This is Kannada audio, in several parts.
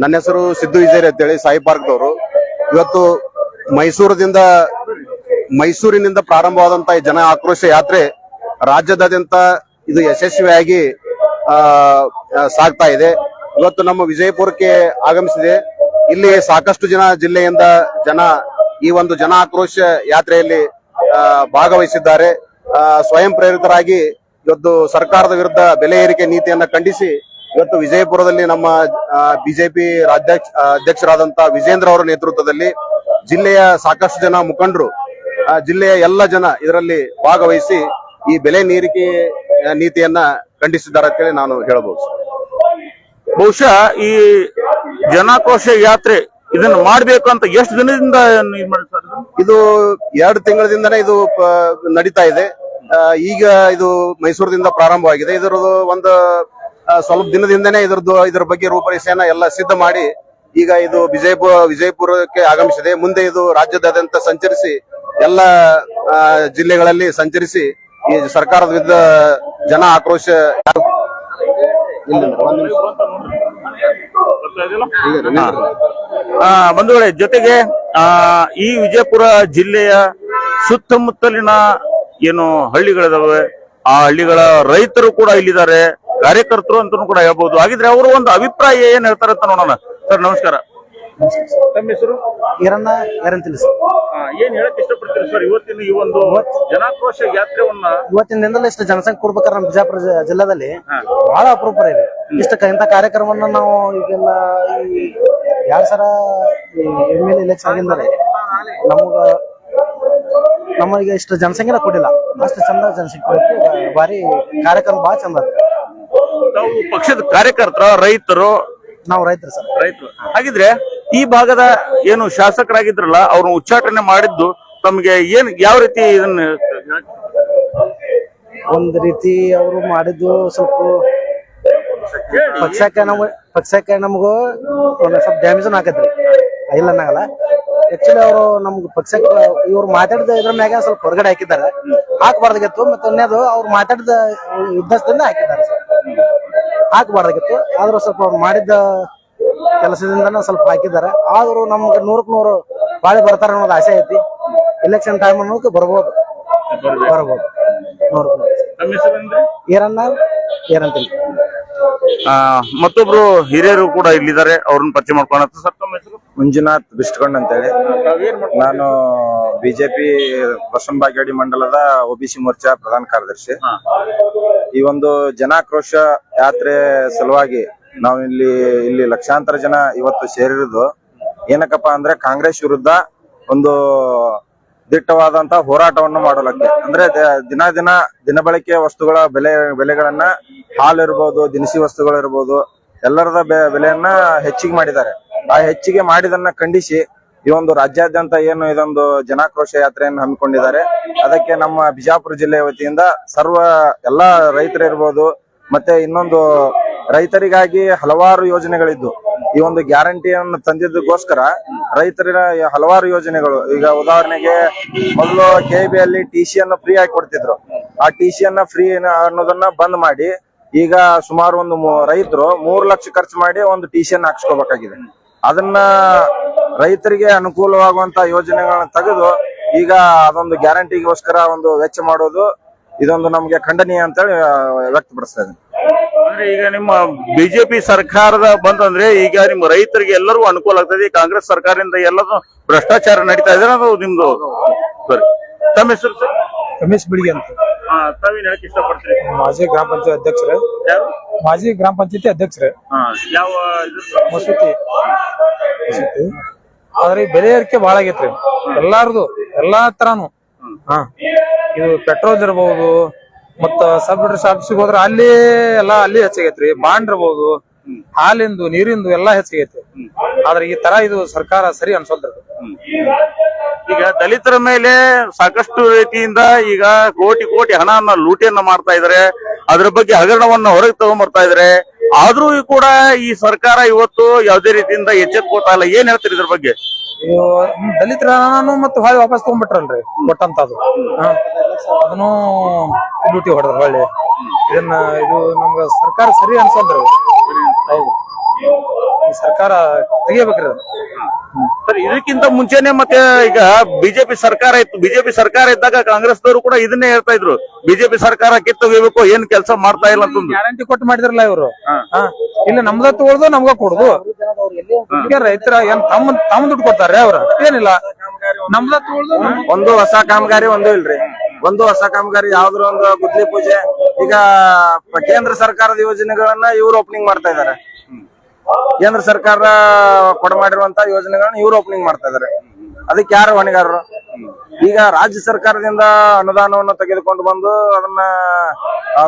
ನನ್ನ ಹೆಸರು ಸಿದ್ದು ವಿಜಯ್ ಅಂತೇಳಿ ಸಾಯಿ ಪಾರ್ಕ್ದವರು. ಇವತ್ತು ಮೈಸೂರಿನಿಂದ ಪ್ರಾರಂಭವಾದಂತಹ ಈ ಜನ ಆಕ್ರೋಶ ಯಾತ್ರೆ ರಾಜ್ಯದಾದ್ಯಂತ ಇದು ಯಶಸ್ವಿಯಾಗಿ ಸಾಗ್ತಾ ಇದೆ. ಇವತ್ತು ನಮ್ಮ ವಿಜಯಪುರಕ್ಕೆ ಆಗಮಿಸಿದೆ. ಇಲ್ಲಿ ಸಾಕಷ್ಟು ಜಿಲ್ಲೆಯಿಂದ ಜನ ಈ ಒಂದು ಜನ ಆಕ್ರೋಶ ಯಾತ್ರೆಯಲ್ಲಿ ಭಾಗವಹಿಸಿದ್ದಾರೆ. ಸ್ವಯಂ ಪ್ರೇರಿತರಾಗಿ ಇವತ್ತು ಸರ್ಕಾರದ ವಿರುದ್ಧ ಬೆಲೆ ಏರಿಕೆ ನೀತಿಯನ್ನ ಖಂಡಿಸಿ ಇವತ್ತು ವಿಜಯಪುರದಲ್ಲಿ ನಮ್ಮ ಬಿಜೆಪಿ ಅಧ್ಯಕ್ಷರಾದಂತಹ ವಿಜೇಂದ್ರ ಅವರ ನೇತೃತ್ವದಲ್ಲಿ ಜಿಲ್ಲೆಯ ಸಾಕಷ್ಟು ಜನ ಮುಖಂಡರು, ಜಿಲ್ಲೆಯ ಎಲ್ಲ ಜನ ಇದರಲ್ಲಿ ಭಾಗವಹಿಸಿ ಈ ಬೆಲೆ ಏರಿಕೆ ನೀತಿಯನ್ನ ಖಂಡಿಸಿದ್ದಾರೆ ಅಂತೇಳಿ ನಾನು ಹೇಳಬಹುದು. ಬಹುಶಃ ಈ ಜನಾಕ್ರೋಶ ಯಾತ್ರೆ ಇದನ್ನ ಮಾಡ್ಬೇಕು ಅಂತ ಎಷ್ಟು ದಿನದಿಂದ ಇದು 2 ತಿಂಗಳಿಂದನೇ ಇದು ನಡೀತಾ ಇದೆ. ಈಗ ಇದು ಮೈಸೂರಿನಿಂದ ಪ್ರಾರಂಭವಾಗಿದೆ. ಇದರದ್ದು ಒಂದು ಸ್ವಲ್ಪ ದಿನದಿಂದನೇ ಇದರ ಬಗ್ಗೆ ರೂಪರೇಷೆಯನ್ನ ಎಲ್ಲ ಸಿದ್ಧ ಮಾಡಿ ಈಗ ಇದು ವಿಜಯಪುರಕ್ಕೆ ಆಗಮಿಸಿದೆ. ಮುಂದೆ ಇದು ರಾಜ್ಯದಾದ್ಯಂತ ಸಂಚರಿಸಿ ಎಲ್ಲ ಜಿಲ್ಲೆಗಳಲ್ಲಿ ಸಂಚರಿಸಿ ಈ ಸರ್ಕಾರದ ವಿರುದ್ಧ ಜನ ಆಕ್ರೋಶ ಬಂಧುಗಳೇ, ಜೊತೆಗೆ ಈ ವಿಜಯಪುರ ಜಿಲ್ಲೆಯ ಸುತ್ತಮುತ್ತಲಿನ ಏನು ಹಳ್ಳಿಗಳಿದಾವೆ, ಆ ಹಳ್ಳಿಗಳ ರೈತರು ಕೂಡ ಇಲ್ಲಿದ್ದಾರೆ, ಕಾರ್ಯಕರ್ತರು ಅಂತ ಕೂಡ ಹೇಳ್ಬಹುದು. ಹಾಗಿದ್ರೆ ಅವರು ಒಂದು ಅಭಿಪ್ರಾಯ ಏನ್ ಹೇಳ್ತಾರೆ ಅಂತ ನೋಡೋಣ. ಸರ್ ನಮಸ್ಕಾರ, ತಮ್ಮ ಹೆಸರು? ಏನ್ ಹೇಳಕ್ ಇಷ್ಟಪಡ್ತೀರಿ ಸರ್ ಇವತ್ತಿನ ಈ ಒಂದು ಜನಾಕ್ರೋಶ ಯಾತ್ರೆವನ್ನ? ಇವತ್ತಿನ ದಿನದಲ್ಲಿ ಇಷ್ಟು ಜನಸಂಖ್ಯೆ ಕೊಡ್ಬೇಕಾದ್ರೆ ನಮ್ಮ ಬಿಜಾಪುರ ಜಿಲ್ಲೆದಲ್ಲಿ ಬಹಳ ಅಪರೂಪ ಇದೆ. ಇಂಥ ಕಾರ್ಯಕ್ರಮವನ್ನ ನಾವು ಈಗೆಲ್ಲ ಈ 2000 ML ಎಲೆಕ್ಷನ್ ಆಗಿಂದರೆ ನಮಗೆ ಇಷ್ಟು ಜನಸಂಖ್ಯೆನ ಕೊಟ್ಟಿಲ್ಲ. ಅಷ್ಟು ಚಂದ ಜನಸಂಖ್ಯೆ ಕೊಡುತ್ತೆ. ಬಾರಿ ಕಾರ್ಯಕ್ರಮ ಬಹಳ ಚಂದ. ತಾವು ಪಕ್ಷದ ಕಾರ್ಯಕರ್ತರ, ರೈತರು? ನಾವು ರೈತರು ಸರ್. ರೈತರು. ಹಾಗಿದ್ರೆ ಈ ಭಾಗದ ಏನು ಶಾಸಕರಾಗಿದ್ರಲ್ಲ, ಅವ್ರನ್ನ ಉಚ್ಚಾಟನೆ ಮಾಡಿದ್ದು ತಮ್ಗೆ ಏನ್ ಯಾವ ರೀತಿ ಇದನ್ನ? ಒಂದ್ ರೀತಿ ಅವರು ಮಾಡಿದ್ದು ಸ್ವಲ್ಪ ಪಕ್ಷಕ್ಕೆ ನಮಗೂ ಸ್ವಲ್ಪ ಡ್ಯಾಮೇಜ್ ಹಾಕತ್ರಿ, ಇಲ್ಲ ಅನ್ನಂಗಲ್ಲ. ಆಕ್ಚುಲಿ ಅವರು ನಮ್ಗೆ ಪಕ್ಷಕ್ಕೆ ಇವ್ರು ಮಾತಾಡಿದ ಇದ್ರ ಮ್ಯಾಗ ಸ್ವಲ್ಪ ಹೊರಗಡೆ ಹಾಕಿದ್ದಾರೆ. ಹಾಕಬಾರ್ದಾಗಿತ್ತು. ಮತ್ತೆ ಇನ್ನೇದು ಅವ್ರು ಮಾತಾಡಿದ ಉದ್ದೇಶದಿಂದ ಹಾಕಿದ್ದಾರೆ ಸರ್. ಹಾಕಬಾರ್ದಾಗಿತ್ತು. ಆದ್ರೂ ಸ್ವಲ್ಪ ಅವ್ರು ಮಾಡಿದ್ದ ಕೆಲಸದಿಂದ ಸ್ವಲ್ಪ ಹಾಕಿದ್ದಾರೆ. ಆದ್ರೂ ನಮ್ಗೆ 100ಕ್ಕೆ 100 ಬಾಳಿ ಬರ್ತಾರ ಅನ್ನೋದು ಆಸೆ ಐತಿ. ಎಲೆಕ್ಷನ್ ಟೈಮ್ ಅನ್ನೋದಕ್ಕೆ ಬರ್ಬೋದು. ಏನಂತಿಲ್ಲ. ಮತ್ತೊಬ್ರು ಹಿರಿಯರು ಕೂಡ ಇಲ್ಲಿದ್ದಾರೆ, ಅವ್ರನ್ನ ಪರಿಚಯ ಮಾಡ್ಕೊಳ್ಳೋಣ. ಸರ್ ತಮ್ಮ ಹೆಸರು? ಮಂಜುನಾಥ್ ಬಿಸ್ಟ್ಕೊಂಡ್ ಅಂತೇಳಿ. ನಾನು ಬಿಜೆಪಿ ಬಸವನ ಬಾಗೇವಾಡಿ ಮಂಡಲದ OBC ಮೋರ್ಚಾ ಪ್ರಧಾನ ಕಾರ್ಯದರ್ಶಿ. ಈ ಒಂದು ಜನಾಕ್ರೋಶ ಯಾತ್ರೆ ಸಲುವಾಗಿ ನಾವು ಇಲ್ಲಿ ಲಕ್ಷಾಂತರ ಜನ ಇವತ್ತು ಸೇರಿರುವುದು ಏನಕ್ಕಪ್ಪ ಅಂದ್ರೆ ಕಾಂಗ್ರೆಸ್ ವಿರುದ್ಧ ಒಂದು ದಿಟ್ಟವಾದಂತ ಹೋರಾಟವನ್ನು ಮಾಡಲಕ್ಕೆ. ಅಂದ್ರೆ ದಿನಬಳಕೆಯ ವಸ್ತುಗಳ ಬೆಲೆಗಳನ್ನ, ಹಾಲು ಇರ್ಬೋದು, ದಿನಸಿ ವಸ್ತುಗಳು ಇರ್ಬೋದು, ಎಲ್ಲರದ ಬೆಲೆಯನ್ನ ಹೆಚ್ಚಿಗೆ ಮಾಡಿದ್ದಾರೆ. ಆ ಹೆಚ್ಚಿಗೆ ಮಾಡಿದನ್ನ ಖಂಡಿಸಿ ಈ ಒಂದು ರಾಜ್ಯಾದ್ಯಂತ ಏನು ಇದೊಂದು ಜನಾಕ್ರೋಶ ಯಾತ್ರೆಯನ್ನು ಹಮ್ಮಿಕೊಂಡಿದ್ದಾರೆ. ಅದಕ್ಕೆ ನಮ್ಮ ಬಿಜಾಪುರ ಜಿಲ್ಲೆಯ ವತಿಯಿಂದ ಎಲ್ಲಾ ರೈತರಿರ್ಬೋದು, ಮತ್ತೆ ಇನ್ನೊಂದು ರೈತರಿಗಾಗಿ ಹಲವಾರು ಯೋಜನೆಗಳಿದ್ದು ಈ ಒಂದು ಗ್ಯಾರಂಟಿಯನ್ನು ತಂದಿದ್ದಕ್ಕೋಸ್ಕರ ರೈತರ ಹಲವಾರು ಯೋಜನೆಗಳು. ಈಗ ಉದಾಹರಣೆಗೆ ಮೊದಲು KIB ಯಲ್ಲಿ TC ಅನ್ನು ಫ್ರೀ ಆಗಿ ಕೊಡ್ತಿದ್ರು. ಆ TC ಅನ್ನ ಫ್ರೀ ಅನ್ನೋದನ್ನ ಬಂದ್ ಮಾಡಿ ಈಗ ಸುಮಾರು ಒಂದು ರೈತರು 3 ಲಕ್ಷ ಖರ್ಚು ಮಾಡಿ ಒಂದು TC ಅನ್ನ ಹಾಕ್ಸ್ಕೋಬೇಕಾಗಿದೆ. ಅದನ್ನ ರೈತರಿಗೆ ಅನುಕೂಲವಾಗುವಂತ ಯೋಜನೆಗಳನ್ನ ತೆಗೆದು ಈಗ ಅದೊಂದು ಗ್ಯಾರಂಟಿಗೋಸ್ಕರ ಒಂದು ವೆಚ್ಚ ಮಾಡೋದು ಇದೊಂದು ನಮ್ಗೆ ಖಂಡನೀಯ ಅಂತೇಳಿ ವ್ಯಕ್ತಪಡಿಸ್ತಾ ಇದ್ದೀನಿ. ಅಂದ್ರೆ ಈಗ ನಿಮ್ಮ ಬಿಜೆಪಿ ಸರ್ಕಾರದ ಬಂತಂದ್ರೆ ಈಗ ನಿಮ್ಮ ರೈತರಿಗೆ ಎಲ್ಲರಿಗೂ ಅನುಕೂಲ ಆಗ್ತದೆ. ಕಾಂಗ್ರೆಸ್ ಸರ್ಕಾರದಿಂದ ಎಲ್ಲರೂ ಭ್ರಷ್ಟಾಚಾರ ನಡೀತಾ ಇದೆ ಅದು ನಿಮ್ದು. ಸರಿ, ತಮ್ಮ ಹೆಸರು ಸರ್? ರಮೇಶ್ ಬಿಳಿಗೆ ಅಂತ. ತಾವೇನ್ ಹೇಳಕ್ ಇಷ್ಟಪಡ್ತೀರಿ? ಮಾಜಿ ಗ್ರಾಮ ಪಂಚಾಯತ್ ಅಧ್ಯಕ್ಷರೇ. ಯಾರು? ಮಾಜಿ ಗ್ರಾಮ ಪಂಚಾಯತಿ ಅಧ್ಯಕ್ಷರೇ. ಯಾವ ಮಸೂತಿ. ಆದ್ರೆ ಬೆಲೆ ಏರಿಕೆ ಬಹಳ ಆಗೈತ್ರಿ ಎಲ್ಲಾರ್ದು, ಎಲ್ಲಾ ತರಾನು. ಇದು ಪೆಟ್ರೋಲ್ ಇರ್ಬಹುದು, ಮತ್ತ ಸಬ್ ಡಿವಿಷನ್ ಆಫೀಸಿಗೆ ಹೋದ್ರೆ ಅಲ್ಲಿ ಹೆಚ್ಚಾಗೈತ್ರಿ. ಬಾಂಡ್ ಇರ್ಬಹುದು, ಹಾಲಿಂದು, ನೀರಿಂದು ಎಲ್ಲಾ ಹೆಚ್ಚಾಗೈತಿ. ಆದ್ರೆ ಈ ತರ ಇದು ಸರ್ಕಾರ ಸರಿ ಅನ್ಸೋದ್ರಿ. ಈಗ ದಲಿತರ ಮೇಲೆ ಸಾಕಷ್ಟು ರೀತಿಯಿಂದ ಈಗ ಕೋಟಿ ಹಣವನ್ನ ಲೂಟಿಯನ್ನ ಮಾಡ್ತಾ ಇದಾರೆ. ಅದ್ರ ಬಗ್ಗೆ ಹಗರಣವನ್ನ ಹೊರಗೆ ತಗೊಂಡ್ಬರ್ತಾ ಇದಾರೆ. ಆದ್ರೂ ಕೂಡ ಈ ಸರ್ಕಾರ ಇವತ್ತು ಯಾವುದೇ ರೀತಿಯಿಂದ ಎಚ್ಚೆತ್ಕೋತಾ ಇಲ್ಲ. ಏನ್ ಹೇಳ್ತೀರಿ ಇದ್ರ ಬಗ್ಗೆ? ದಲಿತರ ಹಣನು ಮತ್ತೆ ಹೊಳ್ಳಿ ವಾಪಸ್ ತಗೊಂಡ್ಬಿಟ್ರಲ್ರಿ ಕೊಟ್ಟಂತದು. ಅದನ್ನು ಲೂಟಿ ಹೊಡೆದ್ರ ಹೊಳ್ಳಿ. ಇದು ನಮ್ಗ ಸರ್ಕಾರ ಸರಿ ಅನ್ಸಲ್ರಿ. ಹೌದು. ಈ ಸರ್ಕಾರ ತೆಗಿಬೇಕ್ರಿ ಅದು. ಸರ್ ಇದಕ್ಕಿಂತ ಮುಂಚೆನೆ ಮತ್ತೆ ಈಗ ಬಿಜೆಪಿ ಸರ್ಕಾರ ಇತ್ತು, ಬಿಜೆಪಿ ಸರ್ಕಾರ ಇದ್ದಾಗ ಕಾಂಗ್ರೆಸ್ದವರು ಕೂಡ ಇದನ್ನೇ ಹೇಳ್ತಾ ಇದ್ರು, ಬಿಜೆಪಿ ಸರ್ಕಾರ ಕಿತ್ತೊಗಿಬೇಕು, ಏನ್ ಕೆಲಸ ಮಾಡ್ತಾ ಇಲ್ಲ ಅಂತಂದು. ಗ್ಯಾರಂಟಿ ಕೊಟ್ಟು ಮಾಡಿದ್ರಲ್ಲ ಇವರು. ಇಲ್ಲ ನಮ್ದ ತಗೊಳ್ದು ನಮ್ಗ ಕೊಡುದು. ಈಗ ರೈತರ ಏನ್ ತಮ್ಮ ದುಡ್ಡು ಕೊಡ್ತಾರೆ ಅವ್ರ, ಏನಿಲ್ಲ ನಮ್ದ ತಗೊಳ್ದು. ಒಂದು ಹೊಸ ಕಾಮಗಾರಿ ಒಂದು ಇಲ್ರಿ. ಒಂದು ಹೊಸ ಕಾಮಗಾರಿ ಯಾವ್ದ್ರ ಒಂದು ಗುದ್ಲಿ ಪೂಜೆ. ಈಗ ಕೇಂದ್ರ ಸರ್ಕಾರದ ಯೋಜನೆಗಳನ್ನ ಇವ್ರು ಓಪನಿಂಗ್ ಮಾಡ್ತಾ ಇದಾರೆ. ಕೇಂದ್ರ ಸರ್ಕಾರ ಮಾಡಿರುವಂತ ಯೋಜನೆಗಳನ್ನ ಇವ್ರು ಓಪನಿಂಗ್ ಮಾಡ್ತಾ ಇದಾರೆ. ಅದಕ್ಕೆ ಯಾರು ಹೊಣೆಗಾರರು? ಈಗ ರಾಜ್ಯ ಸರ್ಕಾರದಿಂದ ಅನುದಾನವನ್ನು ತೆಗೆದುಕೊಂಡು ಬಂದು ಅದನ್ನ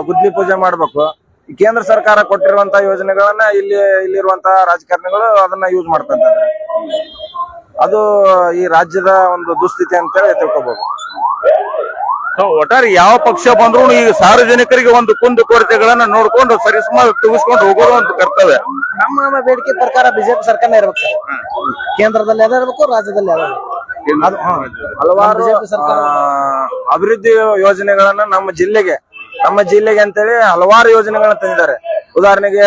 ಗುದ್ಲಿ ಪೂಜೆ ಮಾಡ್ಬೇಕು. ಕೇಂದ್ರ ಸರ್ಕಾರ ಕೊಟ್ಟಿರುವಂತ ಯೋಜನೆಗಳನ್ನ ಇಲ್ಲಿರುವಂತಹ ರಾಜಕಾರಣಿಗಳು ಅದನ್ನ ಯೂಸ್ ಮಾಡ್ತಾ ಇದ್ದಾರೆ. ಅದು ಈ ರಾಜ್ಯದ ಒಂದು ದುಸ್ಥಿತಿ ಅಂತೇಳಿ ತಿಳ್ಕೊಬಹುದು. ಒಟ್ಟಾರೆ ಯಾವ ಪಕ್ಷ ಬಂದ್ರು ಈಗ ಸಾರ್ವಜನಿಕರಿಗೆ ಒಂದು ಕುಂದು ಕೊರತೆಗಳನ್ನ ನೋಡ್ಕೊಂಡು ಸರಿಸುಮಾರು ತೆಗೆಸ್ಕೊಂಡು ಹೋಗೋದು ಅಂತ ಕರ್ತವ್ಯ. ನಮ್ಮ ಬೇಡಿಕೆ ಪ್ರಕಾರ ಬಿಜೆಪಿ ಸರ್ಕಾರ ಇರ್ಬೇಕು, ಕೇಂದ್ರದಲ್ಲಿ ಅದ ಇರ್ಬೇಕು, ರಾಜ್ಯದಲ್ಲಿ ಅದ ಇರ್ಬೇಕು. ಹಲವಾರು ಅಭಿವೃದ್ಧಿ ಯೋಜನೆಗಳನ್ನ ನಮ್ಮ ಜಿಲ್ಲೆಗೆ ಅಂತೇಳಿ ಹಲವಾರು ಯೋಜನೆಗಳನ್ನ ತಂದಿದ್ದಾರೆ. ಉದಾಹರಣೆಗೆ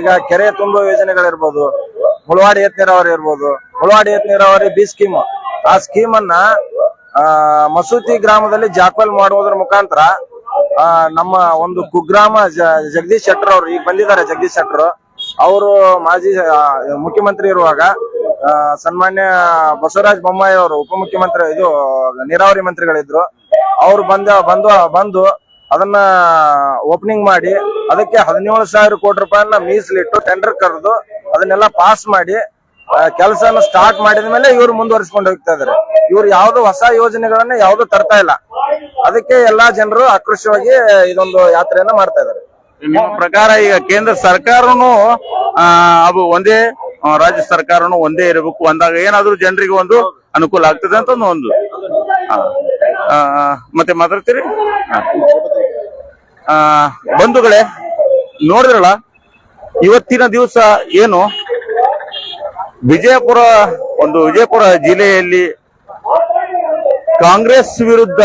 ಈಗ ಕೆರೆ ತುಂಬುವ ಯೋಜನೆಗಳಿರ್ಬೋದು, ಮುಳವಾಡಿ ಏತ ನೀರಾವರಿ ಇರ್ಬೋದು. ಮುಳವಾಡಿ ಏತ ನೀರಾವರಿ ಬಿ ಸ್ಕೀಮ್, ಆ ಸ್ಕೀಮ್ ಅನ್ನ ಮಸೂತಿ ಗ್ರಾಮದಲ್ಲಿ ಜಾಕ್ವೆಲ್ ಮಾಡುವುದರ ಮುಖಾಂತರ ನಮ್ಮ ಒಂದು ಕುಗ್ರಾಮ ಜಗದೀಶ್ ಶೆಟ್ಟರ್ ಅವರು ಈಗ ಬಂದಿದ್ದಾರೆ. ಜಗದೀಶ್ ಶೆಟ್ಟರ್ ಅವರು ಮಾಜಿ ಮುಖ್ಯಮಂತ್ರಿ ಇರುವಾಗ ಸನ್ಮಾನ್ಯ ಬಸವರಾಜ ಬೊಮ್ಮಾಯಿ ಅವರು ಉಪಮುಖ್ಯಮಂತ್ರಿ ನೀರಾವರಿ ಮಂತ್ರಿಗಳಿದ್ರು. ಅವ್ರು ಬಂದು ಅದನ್ನ ಓಪನಿಂಗ್ ಮಾಡಿ ಅದಕ್ಕೆ 17,000 ಕೋಟಿ ರೂಪಾಯಿನ ಮೀಸಲಿಟ್ಟು ಟೆಂಡರ್ ಕರೆದು ಅದನ್ನೆಲ್ಲ ಪಾಸ್ ಮಾಡಿ ಕೆಲಸನ ಸ್ಟಾರ್ಟ್ ಮಾಡಿದ ಮೇಲೆ ಇವ್ರು ಮುಂದುವರಿಸಿಕೊಂಡು ಹೋಗ್ತಾ ಇದಾರೆ. ಇವ್ರು ಯಾವ್ದು ಹೊಸ ಯೋಜನೆಗಳನ್ನ ಯಾವ್ದು ತರ್ತಾ ಇಲ್ಲ. ಅದಕ್ಕೆ ಎಲ್ಲಾ ಜನರು ಆಕ್ರೋಶವಾಗಿ ಇದೊಂದು ಯಾತ್ರೆಯನ್ನ ಮಾಡ್ತಾ ಇದಾರೆ. ನಿಮ್ಮ ಪ್ರಕಾರ ಈಗ ಕೇಂದ್ರ ಸರ್ಕಾರನು ಅದು ಒಂದೇ, ರಾಜ್ಯ ಸರ್ಕಾರನು ಒಂದೇ ಇರಬೇಕು ಅಂದಾಗ ಏನಾದ್ರೂ ಜನರಿಗೆ ಒಂದು ಅನುಕೂಲ ಆಗ್ತದೆ ಅಂತ ಒಂದು ಮತ್ತೆ ಮಾತಾಡ್ತೀರಿ. ಬಂಧುಗಳೇ, ನೋಡಿದ್ರಲ್ಲ ಇವತ್ತಿನ ದಿವಸ ಏನು ವಿಜಯಪುರ ಜಿಲ್ಲೆಯಲ್ಲಿ ಕಾಂಗ್ರೆಸ್ ವಿರುದ್ಧ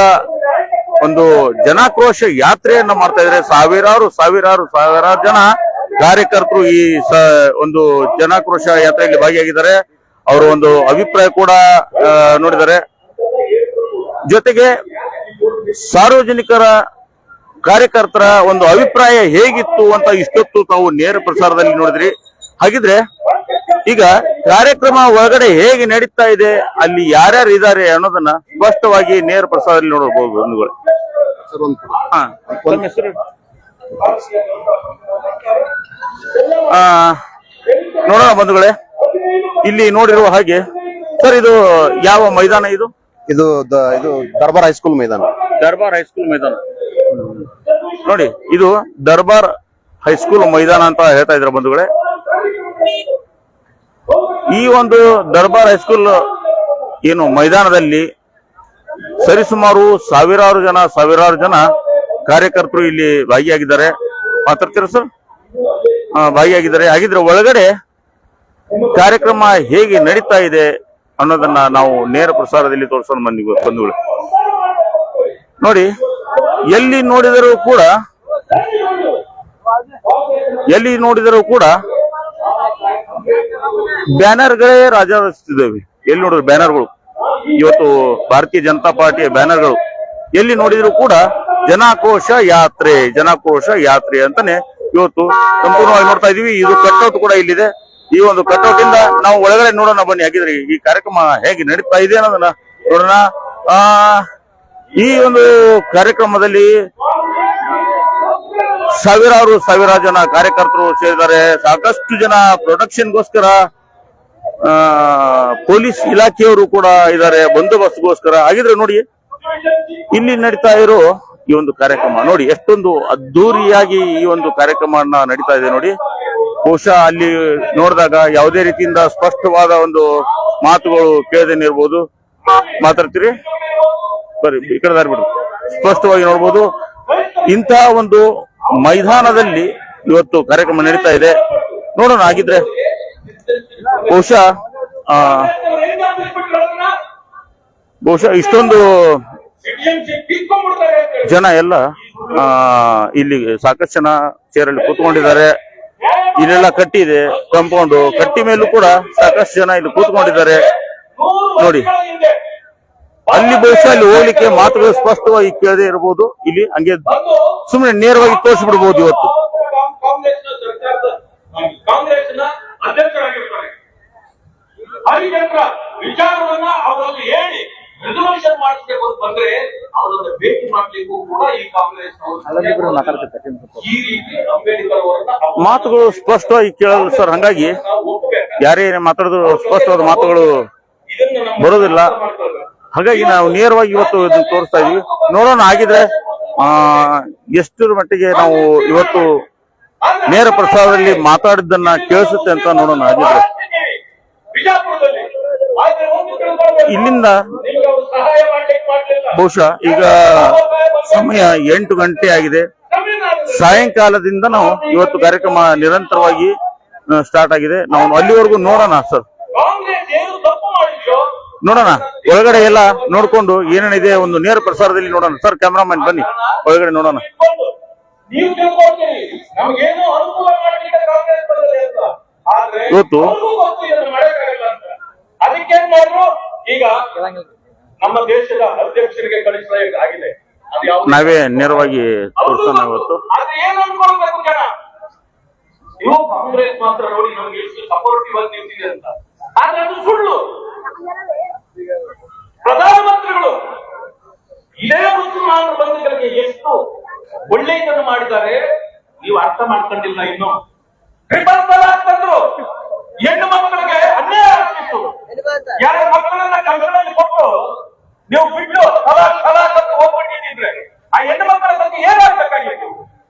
ಒಂದು ಜನಾಕ್ರೋಶ ಯಾತ್ರೆಯನ್ನ ಮಾಡ್ತಾ ಇದ್ದಾರೆ. ಸಾವಿರಾರು ಜನ ಕಾರ್ಯಕರ್ತರು ಈ ಒಂದು ಜನಾಕ್ರೋಶ ಯಾತ್ರೆಯಲ್ಲಿ ಭಾಗಿಯಾಗಿದ್ದಾರೆ. ಅವರು ಒಂದು ಅಭಿಪ್ರಾಯ ಕೂಡ ನೋಡಿದ್ದಾರೆ. ಜೊತೆಗೆ ಸಾರ್ವಜನಿಕರ ಕಾರ್ಯಕರ್ತರ ಒಂದು ಅಭಿಪ್ರಾಯ ಹೇಗಿತ್ತು ಅಂತ ಇಷ್ಟೊತ್ತು ತಾವು ನೇರ ಪ್ರಸಾರದಲ್ಲಿ ನೋಡಿದ್ರಿ. ಹಾಗಿದ್ರೆ ಈಗ ಕಾರ್ಯಕ್ರಮ ಒಳಗಡೆ ಹೇಗೆ ನಡೀತಾ ಇದೆ, ಅಲ್ಲಿ ಯಾರ್ಯಾರು ಇದ್ದಾರೆ ಅನ್ನೋದನ್ನ ಸ್ಪಷ್ಟವಾಗಿ ನೇರ ಪ್ರಸಾರದಲ್ಲಿ ನೋಡಬಹುದು ಬಂಧುಗಳು. ನೋಡೋಣ ಬಂಧುಗಳೇ, ಇಲ್ಲಿ ನೋಡಿರುವ ಹಾಗೆ ಸರ್, ಇದು ಯಾವ ಮೈದಾನ? ಇದು ದರ್ಬಾರ್ ಹೈಸ್ಕೂಲ್ ಮೈದಾನ. ದರ್ಬಾರ್ ಹೈಸ್ಕೂಲ್ ಮೈದಾನ ನೋಡಿ, ಇದು ದರ್ಬಾರ್ ಹೈಸ್ಕೂಲ್ ಮೈದಾನ ಅಂತ ಹೇಳ್ತಾ ಇದ್ರ ಬಂಧುಗಳೇ. ಈ ಒಂದು ದರ್ಬಾರ್ ಹೈಸ್ಕೂಲ್ ಏನು ಮೈದಾನದಲ್ಲಿ ಸರಿಸುಮಾರು ಸಾವಿರಾರು ಜನ ಕಾರ್ಯಕರ್ತರು ಇಲ್ಲಿ ಭಾಗಿಯಾಗಿದ್ದಾರೆ. ಮಾತಾಡ್ತೀರಾ ಸರ್? ಭಾಗಿಯಾಗಿದ್ದಾರೆ. ಹಾಗಿದ್ರೆ ಒಳಗಡೆ ಕಾರ್ಯಕ್ರಮ ಹೇಗೆ ನಡೀತಾ ಇದೆ ಅನ್ನೋದನ್ನ ನಾವು ನೇರ ಪ್ರಸಾರದಲ್ಲಿ ತೋರಿಸೋಣ ಬಂಧುಗಳು. ನೋಡಿ, ಎಲ್ಲಿ ನೋಡಿದರೂ ಕೂಡ ಬ್ಯಾನರ್ಗಳೇ ರಾಜಾರಿಸುತ್ತಿದ್ದಾವೆ. ಎಲ್ಲಿ ನೋಡಿದ್ರು ಬ್ಯಾನರ್ಗಳು, ಇವತ್ತು ಭಾರತೀಯ ಜನತಾ ಪಾರ್ಟಿಯ ಬ್ಯಾನರ್ಗಳು. ಎಲ್ಲಿ ನೋಡಿದ್ರು ಕೂಡ ಜನಾಕ್ರೋಶ ಯಾತ್ರೆ ಅಂತಾನೆ ಇವತ್ತು ಸಂಪೂರ್ಣವಾಗಿ ನೋಡ್ತಾ ಇದೀವಿ. ಇದು ಕಟ್ಔಟ್ ಕೂಡ ಇಲ್ಲಿದೆ. ಈ ಒಂದು ಕಟ್ಔಟ್ ಇಂದ ನಾವು ಒಳಗಡೆ ನೋಡೋಣ ಬನ್ನಿ. ಹಾಗಿದ್ರೆ ಈ ಕಾರ್ಯಕ್ರಮ ಹೇಗೆ ನಡೀತಾ ಇದೆ ಅನ್ನೋದನ್ನ ನೋಡೋಣ. ಈ ಒಂದು ಕಾರ್ಯಕ್ರಮದಲ್ಲಿ ಸಾವಿರಾರು ಜನ ಕಾರ್ಯಕರ್ತರು ಸೇರಿದ್ದಾರೆ. ಸಾಕಷ್ಟು ಜನ ಪ್ರೊಟೆಕ್ಷನ್ಗೋಸ್ಕರ ಪೊಲೀಸ್ ಇಲಾಖೆಯವರು ಕೂಡ ಇದ್ದಾರೆ, ಬಂದೋಬಸ್ತ್ಗೋಸ್ಕರ. ಹಾಗಿದ್ರೆ ನೋಡಿ, ಇಲ್ಲಿ ನಡೀತಾ ಇರೋ ಈ ಒಂದು ಕಾರ್ಯಕ್ರಮ ನೋಡಿ, ಎಷ್ಟೊಂದು ಅದ್ದೂರಿಯಾಗಿ ಈ ಒಂದು ಕಾರ್ಯಕ್ರಮ ನಡೀತಾ ಇದೆ ನೋಡಿ. ಬಹುಶಃ ಅಲ್ಲಿ ನೋಡಿದಾಗ ಯಾವುದೇ ರೀತಿಯಿಂದ ಸ್ಪಷ್ಟವಾದ ಒಂದು ಮಾತುಗಳು ಕೇಳದೇನಿರ್ಬೋದು. ಮಾತಾಡ್ತೀರಿ ಬರೀ ಈ ಕಡೆ ದಾರಿ ಬಿಡ್ರಿ. ಸ್ಪಷ್ಟವಾಗಿ ನೋಡ್ಬೋದು, ಇಂತಹ ಒಂದು ಮೈದಾನದಲ್ಲಿ ಇವತ್ತು ಕಾರ್ಯಕ್ರಮ ನಡೀತಾ ಇದೆ. ನೋಡೋಣ. ಆಗಿದ್ರೆ ಬಹುಶಃ ಇಷ್ಟೊಂದು ಜನ ಎಲ್ಲ ಇಲ್ಲಿ ಸಾಕಷ್ಟು ಜನ ಚೇರಲ್ಲಿ ಕೂತ್ಕೊಂಡಿದ್ದಾರೆ. ಇಲ್ಲೆಲ್ಲ ಕಟ್ಟಿ ಇದೆ ಕಾಂಪೌಂಡ್, ಕಟ್ಟಿ ಮೇಲೂ ಕೂಡ ಸಾಕಷ್ಟು ಜನ ಇಲ್ಲಿ ಕೂತ್ಕೊಂಡಿದ್ದಾರೆ ನೋಡಿ. ಅಲ್ಲಿ ಬಹುಶಃ ಅಲ್ಲಿ ಹೋಗ್ಲಿಕ್ಕೆ ಮಾತುಗಳು ಸ್ಪಷ್ಟವಾಗಿ ಕೇಳದೆ ಇರಬಹುದು, ಇಲ್ಲಿ ಹಂಗೆ ಸುಮ್ಮನೆ ನೇರವಾಗಿ ತೋರಿಸ್ಬಿಡ್ಬಹುದು ಇವತ್ತು. ಕಾಂಗ್ರೆಸ್ನ ಅಧ್ಯಕ್ಷರಾಗಿರ್ತಾರೆ. ಹರಿಜನರ ವಿಚಾರವನ್ನ ಅವರಲ್ಲಿ ಹೇಳಿ ರೆಸಲ್ಯೂಷನ್ ಮಾಡಿಸ್ಬೇಕು ಅಂತ ಬಂದ್ರೆ ಅವರನ್ನ ಭೇಟಿ ಮಾಡ್ಲಿಕ್ಕೂ ಕೂಡ ಈ ಕಾಂಗ್ರೆಸ್ ಈ ರೀತಿ ಅಂಬೇಡ್ಕರ್ ಅವರನ್ನ ಮಾತುಗಳು ಸ್ಪಷ್ಟವಾಗಿ ಕೇಳಲ್ಲ ಸರ್, ಹಂಗಾಗಿ ಯಾರೇ ಮಾತಾಡಿದ್ರು ಸ್ಪಷ್ಟವಾದ ಮಾತುಗಳು ಬರೋದಿಲ್ಲ. ಹಾಗಾಗಿ ನಾವು ನೇರವಾಗಿ ಇವತ್ತು ಇದನ್ನ ತೋರಿಸ್ತಾ ಇದೀವಿ. ನೋಡೋಣ ಆಗಿದ್ರೆ ಎಷ್ಟರ ಮಟ್ಟಿಗೆ ನಾವು ಇವತ್ತು ನೇರ ಪ್ರಸಾರದಲ್ಲಿ ಮಾತಾಡಿದ್ದನ್ನ ಕೇಳಿಸುತ್ತೆ ಅಂತ ನೋಡೋಣ ಆಗಿದ್ರೆ. ಬಿಜಾಪುರದಲ್ಲಿ ಇಲ್ಲಿಂದ ಬಹುಶಃ ಈಗ ಸಮಯ 8 ಗಂಟೆ ಆಗಿದೆ. ಸಾಯಂಕಾಲದಿಂದ ನಾವು ಇವತ್ತು ಕಾರ್ಯಕ್ರಮ ನಿರಂತರವಾಗಿ ಸ್ಟಾರ್ಟ್ ಆಗಿದೆ. ನಾವು ಅಲ್ಲಿವರೆಗೂ ನೋಡೋಣ ಸರ್, ಕಾಂಗ್ರೆಸ್ ಏನು ತಪ್ಪು ಮಾಡಿದ್ಯೋ ನೋಡೋಣ ಒಳಗಡೆ ಎಲ್ಲ ನೋಡ್ಕೊಂಡು ಏನೇನಿದೆ ಒಂದು ನೇರ ಪ್ರಸಾರದಲ್ಲಿ ನೋಡೋಣ. ಸರ್ ಕ್ಯಾಮ್ರಾಮನ್ ಬನ್ನಿ ಒಳಗಡೆ ನೋಡೋಣ. ನೀವು ತಿಳ್ಕೊಳ್ತೀರಿ ನಮಗೇನು ಅನುಕೂಲ ಮಾಡಲಿಕ್ಕೆ ಕಾಂಗ್ರೆಸ್ ಬಂದಿದೆ ಅಂತ, ಆದ್ರೆ ಇವತ್ತು ಇದನ್ನು ಮಾಡಕ್ಕಾಗಲ್ಲ ಅಂತ ಅದಕ್ಕೇನ್ ಮಾಡಿದ್ರು. ಈಗ ನಮ್ಮ ದೇಶದ ಅಧ್ಯಕ್ಷರಿಗೆ ಕಳಿಸಲಾಗಿದೆ. ಅದು ಯಾವುದು ನಾವೇ ನೇರವಾಗಿ ತೋರಿಸೋಣ ಇವತ್ತು. ಆದ್ರೆ ಏನ್ ಅನ್ಕೊಳ್ಬೇಕು ಜನ, ನೀವು ಕಾಂಗ್ರೆಸ್ ಮಾತ್ರ ನೋಡಿ ನಮ್ಗೆ ಎಷ್ಟು ಸಪೋರ್ಟಿವ್ ಆಗಿ ನಿಂತಿದೆ ಅಂತ, ಆದ್ರೆ ಅದು ಸುಳ್ಳು. ಪ್ರಧಾನಮಂತ್ರಿಗಳು ಇದೇ ಮುಸಲ್ಮಾನರ ಬಂಧುಗಳಿಗೆ ಎಷ್ಟು ಒಳ್ಳೆಯದನ್ನು ಮಾಡಿದ್ದಾರೆ ನೀವು ಅರ್ಥ ಮಾಡ್ಕೊಂಡಿಲ್ಲ. ಇನ್ನು ಟ್ರಿಪಲ್ ತಲಾಕ್ ತಂದ್ರು, ಹೆಣ್ಣು ಮಕ್ಕಳಿಗೆ ಅನ್ಯಾಯ ಆಗ್ತಿತ್ತು. ಯಾರ ಮಕ್ಕಳನ್ನ ಕಂಕಣದಲ್ಲಿ ಕೊಟ್ಟು ನೀವು ಬಿಟ್ಟು ತಲಾಕ್ ಅಂತ ಹೋಗ್ಬಿಟ್ಟಿದ್ರೆ ಆ ಹೆಣ್ಣು ಮಕ್ಕಳ ಬಗ್ಗೆ ಏನಾಗಬೇಕಾಗಿತ್ತು,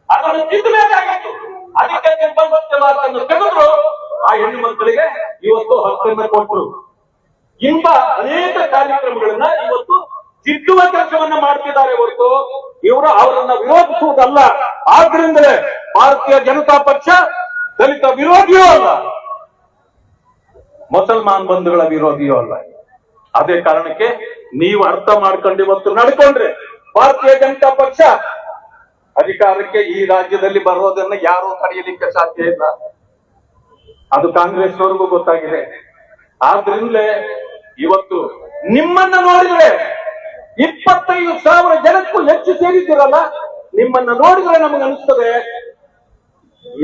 ಅದನ್ನು ತಿದ್ದಬೇಕಾಗಿತ್ತು. ಅದಕ್ಕೆ ಟ್ರಿಪಲ್ ತಲಾಕ್ ಅನ್ನು ತೆಗೆದ್ರು, ಆ ಹೆಣ್ಣು ಮಕ್ಕಳಿಗೆ ಇವತ್ತು ಹಕ್ಕನ್ನು ಕೊಟ್ಟರು. ಇಂಥ ಅನೇಕ ಕಾರ್ಯಕ್ರಮಗಳನ್ನ ಇವತ್ತು ತಿದ್ದುವ ಕೆಲಸವನ್ನ ಮಾಡ್ತಿದ್ದಾರೆ ಹೊರತು ಇವರು ಅವರನ್ನ ವಿರೋಧಿಸುವುದಲ್ಲ. ಆದ್ರಿಂದಲೇ ಭಾರತೀಯ ಜನತಾ ಪಕ್ಷ ದಲಿತ ವಿರೋಧಿಯೂ ಅಲ್ಲ, ಮುಸಲ್ಮಾನ್ ಬಂಧುಗಳ ವಿರೋಧಿಯೂ ಅಲ್ಲ. ಅದೇ ಕಾರಣಕ್ಕೆ ನೀವು ಅರ್ಥ ಮಾಡ್ಕೊಂಡು ಇವತ್ತು ನಡ್ಕೊಂಡ್ರೆ ಭಾರತೀಯ ಜನತಾ ಪಕ್ಷ ಅಧಿಕಾರಕ್ಕೆ ಈ ರಾಜ್ಯದಲ್ಲಿ ಬರೋದನ್ನ ಯಾರೂ ತಡೆಯಲಿಕ್ಕೆ ಸಾಧ್ಯ ಇಲ್ಲ. ಅದು ಕಾಂಗ್ರೆಸ್ನವರಿಗೂ ಗೊತ್ತಾಗಿದೆ. ಆದ್ರಿಂದಲೇ ಇವತ್ತು ನಿಮ್ಮನ್ನ ನೋಡಿದ್ರೆ 25,000 ಜನಕ್ಕೂ ಹೆಚ್ಚು ಸೇರಿದ್ದೀರಲ್ಲ, ನಿಮ್ಮನ್ನ ನೋಡಿದ್ರೆ ನಮಗೆ ಅನಿಸ್ತದೆ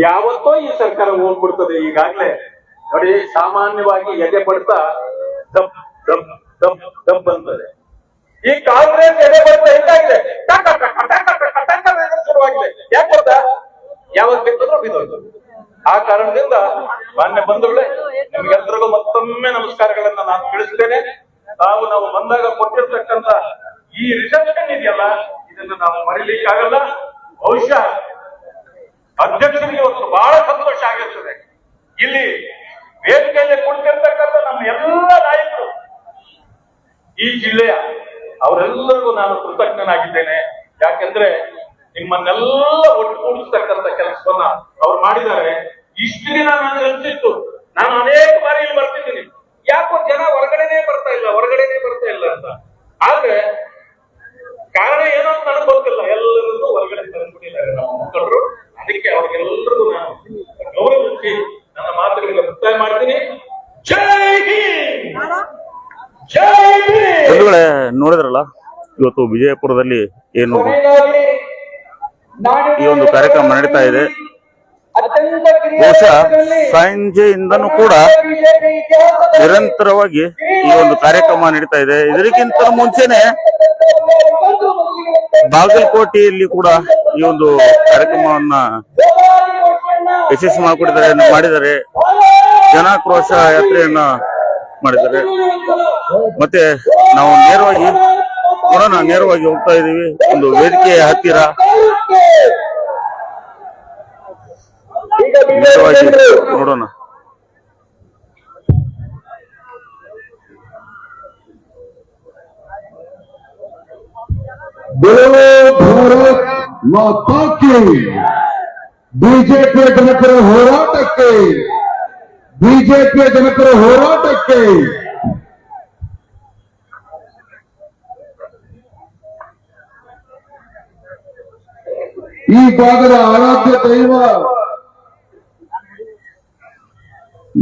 ಯಾವತ್ತೋ ಈ ಸರ್ಕಾರ ಹೋಗ್ಬಿಡ್ತದೆ. ಈಗಾಗ್ಲೇ ನೋಡಿ, ಸಾಮಾನ್ಯವಾಗಿ ಎದೆ ಬಡ್ತಾ ದಬ್ ದಬ್ ದಬ್ ದಬ್ ಅಂತದೆ. ಈ ಕಾಂಗ್ರೆಸ್ ಎದೆ ಬಡ್ತಾ ಹೆಂಗಾಗಿದೆ, ಶುರುವಾಗಿದೆ. ಯಾಕೆ ಗೊತ್ತಾ, ಯಾವಾಗ ಬೇಕಾದ್ರೂ ಬಿದ್ದೋಯ್ತು. ಆ ಕಾರಣದಿಂದ ಮಾನ್ಯ ಬಂಧುಗಳೇ, ನಿಮ್ಗೆಲ್ಲರಿಗೂ ಮತ್ತೊಮ್ಮೆ ನಮಸ್ಕಾರಗಳನ್ನ ನಾನು ತಿಳಿಸ್ತೇನೆ. ನಾವು ಬಂದಾಗ ಕೊಟ್ಟಿರ್ತಕ್ಕಂಥ ಈ ರಿಸೆಪ್ಷನ್ ಇದೆಯಲ್ಲ, ಇದನ್ನ ನಾವು ಮರೀಲಿಕ್ಕಾಗಲ್ಲ. ಬಹುಶಃ ಅಧ್ಯಕ್ಷರಿಗೆ ಇವತ್ತು ಬಹಳ ಸಂತೋಷ ಆಗಿರ್ತದೆ. ಇಲ್ಲಿ ವೇದಿಕೆಯಲ್ಲಿ ಕುಳಿತಿರ್ತಕ್ಕಂಥ ನಮ್ಮ ಎಲ್ಲ ನಾಯಕರು ಈ ಜಿಲ್ಲೆಯ ಅವರೆಲ್ಲರಿಗೂ ನಾನು ಕೃತಜ್ಞನಾಗಿದ್ದೇನೆ. ಯಾಕೆಂದ್ರೆ ನಿಮ್ಮನ್ನೆಲ್ಲ ಒಟ್ಟುಗೂಡಿಸ್ತಕ್ಕಂಥ ಕೆಲಸವನ್ನ ಅವ್ರು ಮಾಡಿದ್ದಾರೆ. ಇಷ್ಟು ದಿನ ನನಗೆ ಅನ್ಸಿತ್ತು, ನಾನು ಅನೇಕ ಬಾರಿ ಇಲ್ಲಿ ಬರ್ತಿದ್ದೀನಿ, ಯಾಕೋ ಜನ ಹೊರಗಡೆನೆ ಬರ್ತಾ ಇಲ್ಲ ಅಂತ. ಆದ್ರೆ ಕಾರಣ ಏನೋ ಅಂತ ನನಗೆ ಗೊತ್ತಿಲ್ಲ, ಎಲ್ಲರಿಗೂ ಹೊರಗಡೆ ತಂದ್ಬಿಟ್ಟಿದ್ದಾರೆ ನಮ್ಮ ಮುಖಂಡರು. ಅದಕ್ಕೆ ಅವ್ರಿಗೆಲ್ಲರಿಗೂ ನಾನು ಗೌರವಿಸಿ ನನ್ನ ಮಾತುಗಳಿಗೆ ಮುಕ್ತಾಯ ಮಾಡ್ತೀನಿ. ಜೈ ಹಿಂದ್, ಜೈ ಹಿಂದ್. ಬಂಧುಗಳೇ, ನೋಡಿದ್ರಲ್ಲ ಇವತ್ತು ವಿಜಯಪುರದಲ್ಲಿ ಏನು ಈ ಒಂದು ಕಾರ್ಯಕ್ರಮ ನಡೀತಾ ಇದೆ. ಬಹುಶಃ ಸಂಜೆಯಿಂದನೂ ಕೂಡ ನಿರಂತರವಾಗಿ ಈ ಒಂದು ಕಾರ್ಯಕ್ರಮ ನಡೀತಾ ಇದೆ. ಇದಕ್ಕಿಂತ ಮುಂಚೆನೆ ಬಾಗಲಕೋಟೆಯಲ್ಲಿ ಕೂಡ ಈ ಒಂದು ಕಾರ್ಯಕ್ರಮವನ್ನ ಯಶಸ್ವಿ ಮಾಡಿದ್ದಾರೆ. ಜನಾಕ್ರೋಶ ಯಾತ್ರೆಯನ್ನ ಮಾಡಿದ್ದಾರೆ. ಮತ್ತೆ ನಾವು ನೇರವಾಗಿ ಹೋಗ್ತಾ ಇದೀವಿ ಒಂದು ವೇದಿಕೆಯ ಹತ್ತಿರ. ನೇರವಾಗಿ ನೋಡೋಣ. ಭಾರತ್ ಮಾತಾ ಕಿ ಬಿಜೆಪಿಯ ಜನಪರ ಹೋರಾಟಕ್ಕೆ ಈ ಭಾಗದ ಆರಾಧ್ಯ ದೈವ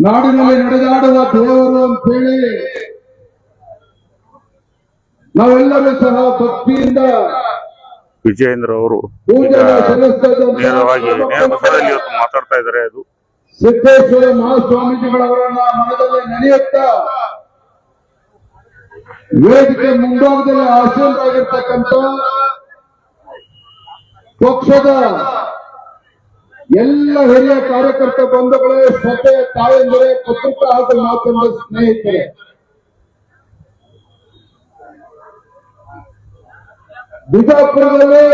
ನಾಡಿನಲ್ಲಿ ನಡೆದಾಡುವ ದೇವರು ಅಂತ ಹೇಳಿ ನಾವೆಲ್ಲರೂ ಸಹ ಭಕ್ತಿಯಿಂದ ವಿಜಯೇಂದ್ರ ಅವರು ಪೂಜೆ ಸಲ್ಲಿಸ್ತಾ ನೇರವಾಗಿ ನೇರದಲ್ಲಿ ಇವತ್ತು ಮಾತಾಡ್ತಾ ಇದ್ದಾರೆ. ಅದು ಸಿದ್ದೇಶ್ವರ ಮಹಾಸ್ವಾಮೀಜಿಗಳವರನ್ನ ಮನದಲ್ಲಿ ನೆನೆಯುತ್ತಾ ವೇದಿಕೆ ಮುಂಭಾಗದಲ್ಲಿ ಆಸೀನರಾಗಿರ್ತಕ್ಕಂಥ ಪಕ್ಷದ ಎಲ್ಲ ಹಿರಿಯ ಕಾರ್ಯಕರ್ತ ಬಂಧುಗಳೇ, ಶ್ರದ್ಧೆಯ ತಾಯಂದಿರೇ, ಪತ್ರಿಕಾ ಹಾಗೂ ಮಾಧ್ಯಮದ ಸ್ನೇಹಿತರೆ, ಬಿಜಾಪುರದಲ್ಲಿ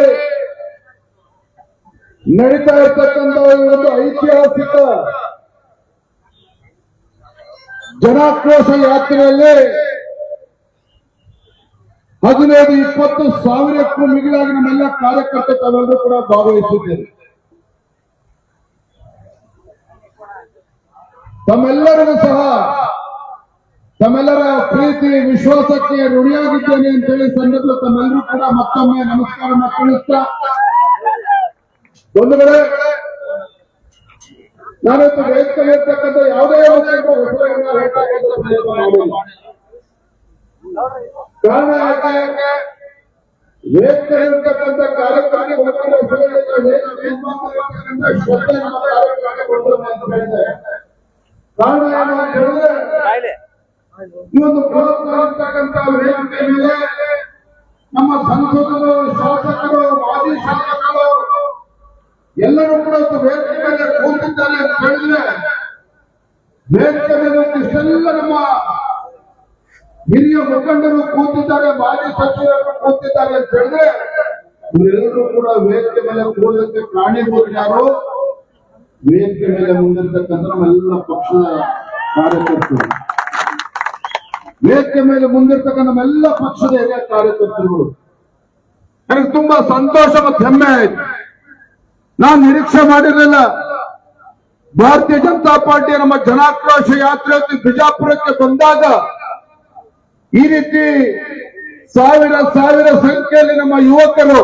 ನಡೀತಾ ಇರ್ತಕ್ಕಂಥ ಒಂದು ಐತಿಹಾಸಿಕ ಜನಾಕ್ರೋಶ ಯಾತ್ರೆಯಲ್ಲಿ 15-20 ಸಾವಿರಕ್ಕೂ ಮಿಗಿಲಾಗಿ ನಮ್ಮೆಲ್ಲ ಕಾರ್ಯಕರ್ತ ತಾವೆಲ್ಲರೂ ಕೂಡ ಭಾಗವಹಿಸಿದ್ದೇವೆ. ತಮ್ಮೆಲ್ಲರಿಗೂ ಸಹ ತಮ್ಮೆಲ್ಲರ ಪ್ರೀತಿ ವಿಶ್ವಾಸಕ್ಕೆ ಋಣಿಯಾಗಿದ್ದೇನೆ ಅಂತ ಹೇಳಿ ಸಂದರ್ಭ ತಮ್ಮೆಲ್ಲರೂ ಕೂಡ ಮತ್ತೊಮ್ಮೆ ನಮಸ್ಕಾರ ತಿಳಿಸ್ತಾ, ಬಂಧುಗಳೇ, ನಾನಿವತ್ತು ವೇದಿಕೆಯಲ್ಲಿರ್ತಕ್ಕಂಥ ಯಾವುದೇ ಹೆಸರನ್ನ ಹೇಳ್ತಕ್ಕಂಥ ಪ್ರಯತ್ನ ಮಾಡಿಲ್ಲ. ಕಾರಣ ಯಾಕೆ, ವೇದಿಕೆಯಲ್ಲಿರ್ತಕ್ಕಂಥ ಕಾರ್ಯಕ್ರಮಕ್ಕೆ ಶ್ರದ್ಧೆ ನಮ್ಮ ಕಾರ್ಯಕ್ರಮಕ್ಕೆ ಬಂದಿದೆ ಅಂತ ಹೇಳಿದೆ. ಕಾರಣ ಏನು ಅಂತ ಹೇಳಿದ್ರೆ, ಈ ಒಂದು ಬೃಹತ್ತಾಗಿರ್ತಕ್ಕಂಥ ವೇದಿಕೆ ಮೇಲೆ ನಮ್ಮ ಸಂಸದರು, ಶಾಸಕರು, ಮಾಜಿ ಶಾಸಕರು ಎಲ್ಲರೂ ಕೂಡ ವೇದಿಕೆ ಮೇಲೆ ಕೂತಿದ್ದಾರೆ ಅಂತ ಹೇಳಿದ್ರೆ, ವೇದಿಕೆ ಮೇಲೆ ಇಷ್ಟೆಲ್ಲ ನಮ್ಮ ಹಿರಿಯ ಮುಖಂಡರು ಕೂತಿದ್ದಾರೆ, ಮಾಜಿ ಸಚಿವರು ಕೂತಿದ್ದಾರೆ ಅಂತ ಹೇಳಿದ್ರೆ, ಇವರೆಲ್ಲರೂ ಕೂಡ ವೇದಿಕೆ ಮೇಲೆ ಕೂಡಲಿಕ್ಕೆ ಕಾರಣೀಭೂತರು ಯಾರು? ವೇದಿಕೆ ಮೇಲೆ ಮುಂದಿರ್ತಕ್ಕಂಥ ನಮ್ಮೆಲ್ಲ ಪಕ್ಷದ ಕಾರ್ಯಕರ್ತರು, ವೇದಿಕೆ ಮೇಲೆ ಮುಂದಿರ್ತಕ್ಕಂಥ ನಮ್ಮೆಲ್ಲ ಪಕ್ಷದ ಹಿರಿಯ ಕಾರ್ಯಕರ್ತರುಗಳು. ನನಗೆ ತುಂಬಾ ಸಂತೋಷ ಮತ್ತು ಹೆಮ್ಮೆ ಆಯ್ತು. ನಾನು ನಿರೀಕ್ಷೆ ಮಾಡಿರಲಿಲ್ಲ ಭಾರತೀಯ ಜನತಾ ಪಾರ್ಟಿಯ ನಮ್ಮ ಜನಾಕ್ರೋಶ ಯಾತ್ರೆ ಬಿಜಾಪುರಕ್ಕೆ ಬಂದಾಗ ಈ ರೀತಿ ಸಾವಿರ ಸಂಖ್ಯೆಯಲ್ಲಿ ನಮ್ಮ ಯುವಕರು,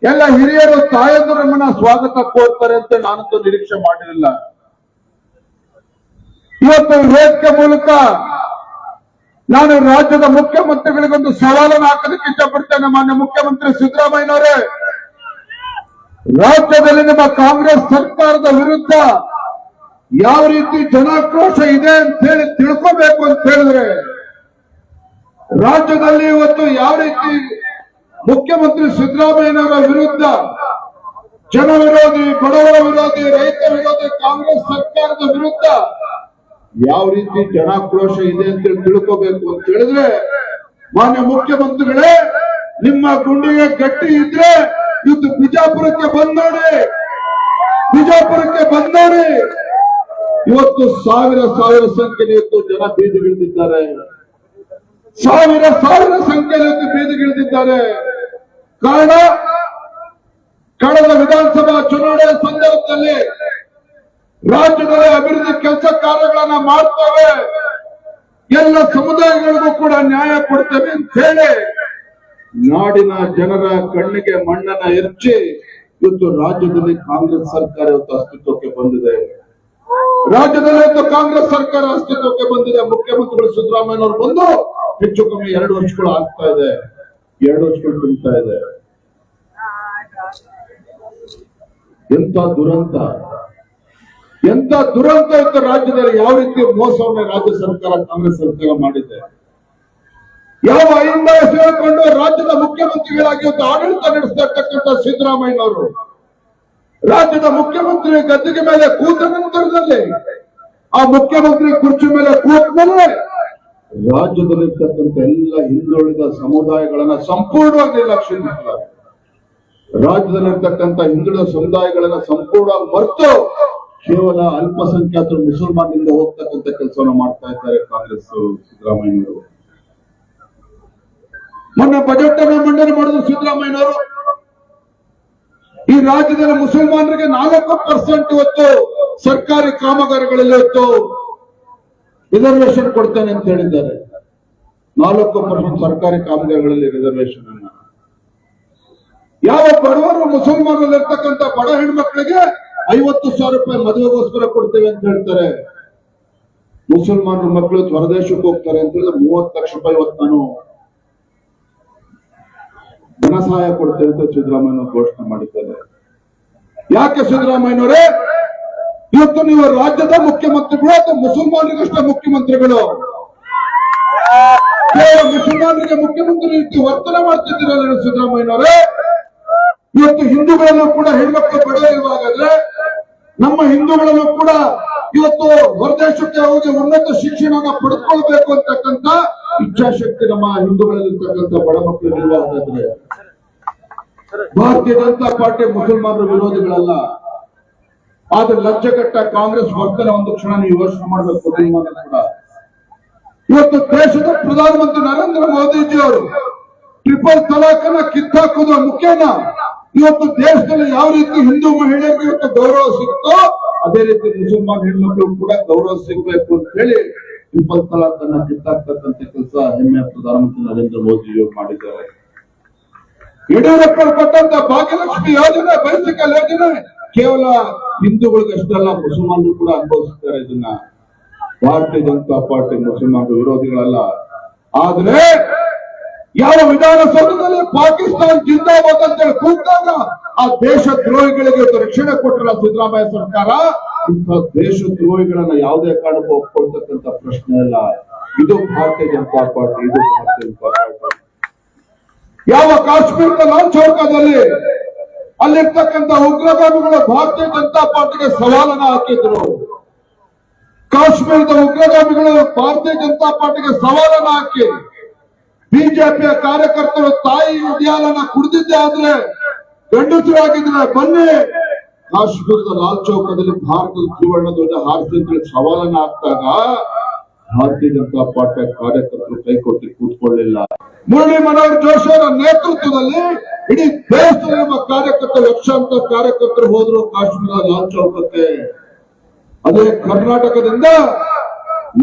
ಎಲ್ಲ ಹಿರಿಯರು, ತಾಯಂದಿರು ನಮ್ಮನ್ನ ಸ್ವಾಗತ ಕೋರ್ತಾರೆ ಅಂತ ನಾನಂತೂ ನಿರೀಕ್ಷೆ ಮಾಡಿರಲಿಲ್ಲ. ಇವತ್ತು ವೇದಿಕೆ ಮೂಲಕ ನಾನು ರಾಜ್ಯದ ಮುಖ್ಯಮಂತ್ರಿಗಳಿಗೊಂದು ಸವಾಲನ್ನು ಹಾಕೋದಕ್ಕೆ ಇಷ್ಟಪಡ್ತೇನೆ. ಮಾನ್ಯ ಮುಖ್ಯಮಂತ್ರಿ ಸಿದ್ದರಾಮಯ್ಯನವರೇ, ರಾಜ್ಯದಲ್ಲಿ ನಿಮ್ಮ ಕಾಂಗ್ರೆಸ್ ಸರ್ಕಾರದ ವಿರುದ್ಧ ಯಾವ ರೀತಿ ಜನಾಕ್ರೋಶ ಇದೆ ಅಂತ ಹೇಳಿ ತಿಳ್ಕೋಬೇಕು ಅಂತ ಹೇಳಿದ್ರೆ, ರಾಜ್ಯದಲ್ಲಿ ಇವತ್ತು ಯಾವ ರೀತಿ ಮುಖ್ಯಮಂತ್ರಿ ಸಿದ್ದರಾಮಯ್ಯನವರ ವಿರುದ್ಧ ಜನ ವಿರೋಧಿ, ಬಡವರ ವಿರೋಧಿ, ರೈತ ವಿರೋಧಿ ಕಾಂಗ್ರೆಸ್ ಸರ್ಕಾರದ ವಿರುದ್ಧ ಯಾವ ರೀತಿ ಜನಾಕ್ರೋಶ ಇದೆ ಅಂತ ತಿಳ್ಕೋಬೇಕು ಅಂತ ಹೇಳಿದ್ರೆ, ಮಾನ್ಯ ಮುಖ್ಯಮಂತ್ರಿಗಳೇ, ನಿಮ್ಮ ಗುಂಡಿಗೆ ಗಟ್ಟಿ ಇದ್ರೆ ಇವತ್ತು ಬಿಜಾಪುರಕ್ಕೆ ಬಂದ್ ನೋಡಿ. ಇವತ್ತು ಸಾವಿರ ಸಂಖ್ಯೆಯಲ್ಲಿ ಇವತ್ತು ಜನ ಬೀದಿಗಿಳಿದಿದ್ದಾರೆ. ಸಾವಿರ ಸಂಖ್ಯೆಯಲ್ಲಿ ಇವತ್ತು ಬೀದಿಗಿಳಿದಿದ್ದಾರೆ. ಕಾರಣ, ಕಳೆದ ವಿಧಾನಸಭಾ ಚುನಾವಣೆ ಸಂದರ್ಭದಲ್ಲಿ ರಾಜ್ಯದಲ್ಲಿ ಅಭಿವೃದ್ಧಿ ಕೆಲಸ ಕಾರ್ಯಗಳನ್ನ ಮಾಡ್ತೇವೆ, ಎಲ್ಲ ಸಮುದಾಯಗಳಿಗೂ ಕೂಡ ನ್ಯಾಯ ಕೊಡ್ತೇವೆ ಅಂತ ಹೇಳಿ ನಾಡಿನ ಜನರ ಕಣ್ಣಿಗೆ ಮಣ್ಣನ್ನ ಎರಚಿ ಇವತ್ತು ರಾಜ್ಯದಲ್ಲಿ ಕಾಂಗ್ರೆಸ್ ಸರ್ಕಾರ ಇವತ್ತು ಅಸ್ತಿತ್ವಕ್ಕೆ ಬಂದಿದೆ. ಮುಖ್ಯಮಂತ್ರಿಗಳು ಸಿದ್ದರಾಮಯ್ಯನವರು ಬಂದು ಹೆಚ್ಚು ಕಮ್ಮಿ 2 ವರ್ಷಗಳು ಆಗ್ತಾ ಇದೆ, 2 ವರ್ಷಗಳು ತುಂಬ್ತಾ ಇದೆ. ಎಂತ ದುರಂತ ಇತ್ತು ರಾಜ್ಯದಲ್ಲಿ. ಯಾವ ರೀತಿ ಮೋಸವನ್ನ ರಾಜ್ಯ ಸರ್ಕಾರ, ಕಾಂಗ್ರೆಸ್ ಸರ್ಕಾರ ಮಾಡಿದೆ. ಯಾವ ಅಹಿಂದ ಸೇರಿಕೊಂಡು ರಾಜ್ಯದ ಮುಖ್ಯಮಂತ್ರಿಗಳಾಗಿ ಇವತ್ತು ಆಡಳಿತ ನಡೆಸ್ತಾ ಇರ್ತಕ್ಕಂಥ ಸಿದ್ದರಾಮಯ್ಯನವರು ರಾಜ್ಯದ ಮುಖ್ಯಮಂತ್ರಿ ಗದ್ದಿಗೆ ಮೇಲೆ ಕೂತ ನಂತರದಲ್ಲಿ, ಆ ಮುಖ್ಯಮಂತ್ರಿ ಕುರ್ಚಿ ಮೇಲೆ ಕೂತ ಮೇಲೆ ರಾಜ್ಯದಲ್ಲಿರ್ತಕ್ಕಂಥ ಎಲ್ಲ ಹಿಂದುಳಿದ ಸಮುದಾಯಗಳನ್ನ ಸಂಪೂರ್ಣವಾಗಿ ನಿರ್ಲಕ್ಷ್ಯ ಮಾಡ್ತಾರೆ. ರಾಜ್ಯದಲ್ಲಿರ್ತಕ್ಕಂಥ ಹಿಂದುಳಿದ ಸಮುದಾಯಗಳನ್ನ ಸಂಪೂರ್ಣವಾಗಿ ಮರೆತು ಕೇವಲ ಅಲ್ಪಸಂಖ್ಯಾತರು ಮುಸಲ್ಮಾನರಿಂದ ಹೋಗ್ತಕ್ಕಂಥ ಕೆಲಸವನ್ನು ಮಾಡ್ತಾ ಇದ್ದಾರೆ ಕಾಂಗ್ರೆಸ್ ಸಿದ್ದರಾಮಯ್ಯನವರು. ಮೊನ್ನೆ ಬಜೆಟ್ ಅನ್ನು ಮಂಡನೆ ಮಾಡಿದ್ರು ಸಿದ್ದರಾಮಯ್ಯನವರು. ಈ ರಾಜ್ಯದಲ್ಲಿ ಮುಸಲ್ಮಾನರಿಗೆ 4% ಇವತ್ತು ಸರ್ಕಾರಿ ಕಾಮಗಾರಿಗಳಲ್ಲಿ ಇವತ್ತು ರಿಸರ್ವೇಶನ್ ಕೊಡ್ತೇನೆ ಅಂತ ಹೇಳಿದ್ದಾರೆ. 4% ಸರ್ಕಾರಿ ಕಾಮಗಾರಿಗಳಲ್ಲಿ ರಿಸರ್ವೇಶನ್ ಅನ್ನ. ಯಾವ ಬಡವರು ಮುಸಲ್ಮಾನರಲ್ಲಿ ಇರ್ತಕ್ಕಂಥ ಬಡ ಹೆಣ್ಮಕ್ಳಿಗೆ 50,000 ರೂಪಾಯಿ ಮದುವೆಗೋಸ್ಕರ ಕೊಡ್ತೇವೆ ಅಂತ ಹೇಳ್ತಾರೆ. ಮುಸಲ್ಮಾನರ ಮಕ್ಕಳು ಹೊರದೇಶಕ್ಕೆ ಹೋಗ್ತಾರೆ ಅಂತ ಹೇಳಿದ್ರೆ 30 ಲಕ್ಷ ರೂಪಾಯಿ ಇವತ್ತು ನಾನು ಧನ ಸಹಾಯ ಕೊಡ್ತೇವೆ ಅಂತ ಸಿದ್ದರಾಮಯ್ಯ ಘೋಷಣೆ ಮಾಡಿದ್ದಾರೆ. ಯಾಕೆ ಸಿದ್ದರಾಮಯ್ಯನವರೇ, ಇವತ್ತು ನೀವು ರಾಜ್ಯದ ಮುಖ್ಯಮಂತ್ರಿಗಳು ಅಥವಾ ಮುಸಲ್ಮಾನರಿಗಷ್ಟೇ ಮುಖ್ಯಮಂತ್ರಿಗಳು? ಕೇವಲ ಮುಸಲ್ಮಾನರಿಗೆ ಮುಖ್ಯಮಂತ್ರಿ ರೀತಿ ವರ್ತನೆ ಮಾಡ್ತಿದ್ದೀರಲ್ಲ ಸಿದ್ದರಾಮಯ್ಯನವರೇ. ಇವತ್ತು ಹಿಂದೂಗಳಲ್ಲೂ ಕೂಡ ಹೆಣ್ಮಕ್ಳು ಬಡ ಇರುವಾಗಾದ್ರೆ ನಮ್ಮ ಹಿಂದೂಗಳಲ್ಲೂ ಕೂಡ ಇವತ್ತು ಹೊರದೇಶಕ್ಕೆ ಹೋಗಿ ಉನ್ನತ ಶಿಕ್ಷಣವನ್ನ ಪಡೆದುಕೊಳ್ಬೇಕು ಅಂತಕ್ಕಂಥ ಇಚ್ಛಾಶಕ್ತಿ ನಮ್ಮ ಹಿಂದೂಗಳಲ್ಲಿರ್ತಕ್ಕಂಥ ಬಡ ಮಕ್ಕಳು ಇರುವಾಗಾದ್ರೆ ಭಾರತೀಯ ಜನತಾ ಪಾರ್ಟಿ ಮುಸಲ್ಮಾನರ ವಿರೋಧಿಗಳಲ್ಲ. ಆದ್ರೆ ಲಜ್ಜೆಗಟ್ಟ ಕಾಂಗ್ರೆಸ್ ವರ್ತನೆ ಒಂದು ಕ್ಷಣ ನೀವು ಯೋಚನೆ ಮಾಡಬೇಕು. ಮುಸಲ್ಮಾನರು ಕೂಡ ಇವತ್ತು ದೇಶದ ಪ್ರಧಾನಮಂತ್ರಿ ನರೇಂದ್ರ ಮೋದಿಜಿ ಅವರು ಟ್ರಿಪಲ್ ತಲಾಖನ್ನ ಕಿತ್ತಾಕೋದ್ರ ಮುಖೇನ ಇವತ್ತು ದೇಶದಲ್ಲಿ ಯಾವ ರೀತಿ ಹಿಂದೂ ಮಹಿಳೆಯರಿಗೆ ಇವತ್ತು ಗೌರವ ಸಿಗುತ್ತೋ ಅದೇ ರೀತಿ ಮುಸಲ್ಮಾನ್ ಹೆಣ್ಮಕ್ಳು ಕೂಡ ಗೌರವ ಸಿಗಬೇಕು ಅಂತ ಹೇಳಿ ಟ್ರಿಪಲ್ ತಲಾಖನ್ನ ಕಿತ್ತಾಕ್ತಕ್ಕಂಥ ಕೆಲಸ ಹೆಮ್ಮೆಯ ಪ್ರಧಾನಮಂತ್ರಿ ನರೇಂದ್ರ ಮೋದಿಜಿ ಮಾಡಿದ್ದಾರೆ. ಯಡಿಯೂರಪ್ಪ ಕೊಟ್ಟಂತ ಭಾಗ್ಯಲಕ್ಷ್ಮಿ ಯೋಜನೆ, ಬೈಸಿಕಲ್ ಯೋಜನೆ ಕೇವಲ ಹಿಂದೂಗಳಿಗಷ್ಟೆಲ್ಲ ಮುಸಲ್ಮಾನರು ಕೂಡ ಅನುಭವಿಸ್ತಾರೆ. ಇದನ್ನ ಭಾರತೀಯ ಜನತಾ ಪಾರ್ಟಿ ಮುಸಲ್ಮಾನರ ವಿರೋಧಿಗಳಲ್ಲ. ಆದ್ರೆ ಯಾವ ವಿಧಾನಸೌಧದಲ್ಲಿ ಪಾಕಿಸ್ತಾನ ಜಿಂದಾಬಾದ್ ಅಂತ ಹೇಳಿ ಕೂತಾಗ ಆ ದೇಶ ದ್ರೋಹಿಗಳಿಗೆ ರಕ್ಷಣೆ ಕೊಟ್ಟಿಲ್ಲ ಸಿದ್ದರಾಮಯ್ಯ ಸರ್ಕಾರ. ಇಂಥ ದೇಶ ದ್ರೋಹಿಗಳನ್ನ ಯಾವುದೇ ಕಾರಣಕ್ಕೂ ಒಪ್ಕೊಳ್ತಕ್ಕಂಥ ಪ್ರಶ್ನೆ ಇಲ್ಲ. ಇದು ಭಾರತೀಯ ಜನತಾ ಪಾರ್ಟಿ, ಇದು ಭಾರತೀಯ ಜನತಾ ಪಾರ್ಟಿ. ಯಾವ ಕಾಶ್ಮೀರದ ಲಾಲ್ ಚೌಕದಲ್ಲಿ ಅಲ್ಲಿರ್ತಕ್ಕಂಥ ಉಗ್ರಗಾಮಿಗಳು ಭಾರತೀಯ ಜನತಾ ಪಾರ್ಟಿಗೆ ಸವಾಲನ್ನ ಹಾಕಿದ್ರು. ಕಾಶ್ಮೀರದ ಉಗ್ರಗಾಮಿಗಳು ಭಾರತೀಯ ಜನತಾ ಪಾರ್ಟಿಗೆ ಸವಾಲನ್ನ ಹಾಕಿ ಬಿಜೆಪಿಯ ಕಾರ್ಯಕರ್ತರು ತಾಯಿ ಉದ್ಯಾಲನ ಕುಡಿದಿದ್ದೆ ಆದ್ರೆ ಗಂಡಸರಾಗಿದ್ರೆ ಬನ್ನಿ ಕಾಶ್ಮೀರದ ಲಾಲ್ ಚೌಕದಲ್ಲಿ ಭಾರತದ ತ್ರಿವರ್ಣ ಧ್ವಜ ಹಾರಿಸಿ ಅಂತ ಸವಾಲನ್ನ ಹಾಕಿದಾಗ ಭಾರತೀಯ ಜನತಾ ಪಾರ್ಟಿಯ ಕಾರ್ಯಕರ್ತರು ಕೈಕೊಟ್ಟಿ ಕೂತ್ಕೊಳ್ಳಿಲ್ಲ. ಮುರಳಿ ಮನೋಹರ್ ಜೋಶಿ ಅವರ ನೇತೃತ್ವದಲ್ಲಿ ಇಡೀ ದೇಶದಲ್ಲಿ ನಮ್ಮ ಕಾರ್ಯಕರ್ತರು ಲಕ್ಷಾಂತರ ಕಾರ್ಯಕರ್ತರು ಹೋದ್ರು ಕಾಶ್ಮೀರದ ಲಾಲ್ ಚೌಕಕ್ಕೆ. ಅದೇ ಕರ್ನಾಟಕದಿಂದ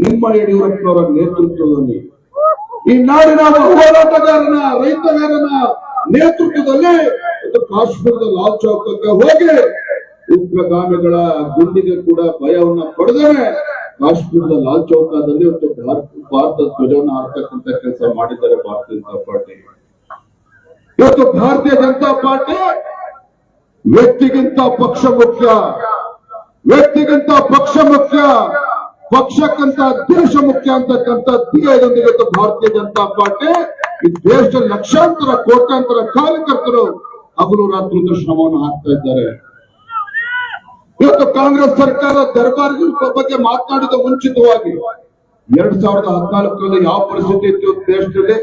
ನಿಮ್ಮ ಯಡಿಯೂರಪ್ಪನವರ ನೇತೃತ್ವದಲ್ಲಿ ಈ ನಾಡಿನ ಹೋರಾಟಗಾರನ ರೈತಗಾರನ ನೇತೃತ್ವದಲ್ಲಿ ಕಾಶ್ಮೀರದ ಲಾಲ್ ಚೌಕಕ್ಕೆ ಹೋಗಿ ಉಗ್ರಗಾಮಿಗಳ ಗುಂಡಿಗೆ ಕೂಡ ಭಯವನ್ನ ಪಡೆದರೆ ಕಾಶ್ಮೀರದ ಲಾಲ್ ಚೌಕದಲ್ಲಿ ಇವತ್ತು ಭಾರತದ ಧ್ವಜವನ್ನು ಹಾರ್ತಕ್ಕಂಥ ಕೆಲಸ ಮಾಡಿದ್ದಾರೆ ಭಾರತೀಯ ಜನತಾ ಪಾರ್ಟಿ. ಇವತ್ತು ಭಾರತೀಯ ಜನತಾ ಪಾರ್ಟಿ ವ್ಯಕ್ತಿಗಿಂತ ಪಕ್ಷ ಮುಖ್ಯ, ವ್ಯಕ್ತಿಗಿಂತ ಪಕ್ಷ ಮುಖ್ಯ, ಪಕ್ಷಕ್ಕಂತ ದೇಶ ಮುಖ್ಯ ಅಂತಕ್ಕಂಥ ಧ್ಯೇಯದೊಂದಿಗೆ ಭಾರತೀಯ ಜನತಾ ಪಾರ್ಟಿ ಈ ದೇಶದ ಲಕ್ಷಾಂತರ ಕೋಟ್ಯಾಂತರ ಕಾರ್ಯಕರ್ತರು ಹಗಲು ರಾತ್ರಿ ಶ್ರಮವನ್ನು ಹಾಕ್ತಾ ಇದ್ದಾರೆ. ಇವತ್ತು ಕಾಂಗ್ರೆಸ್ ಸರ್ಕಾರ ದರ್ಬಾರ್ ಬಗ್ಗೆ ಮಾತನಾಡಿದ ಮುಂಚಿತವಾಗಿ 2014ರಲ್ಲಿ ಯಾವ ಪರಿಸ್ಥಿತಿ ಇತ್ತು ದೇಶದಲ್ಲಿ,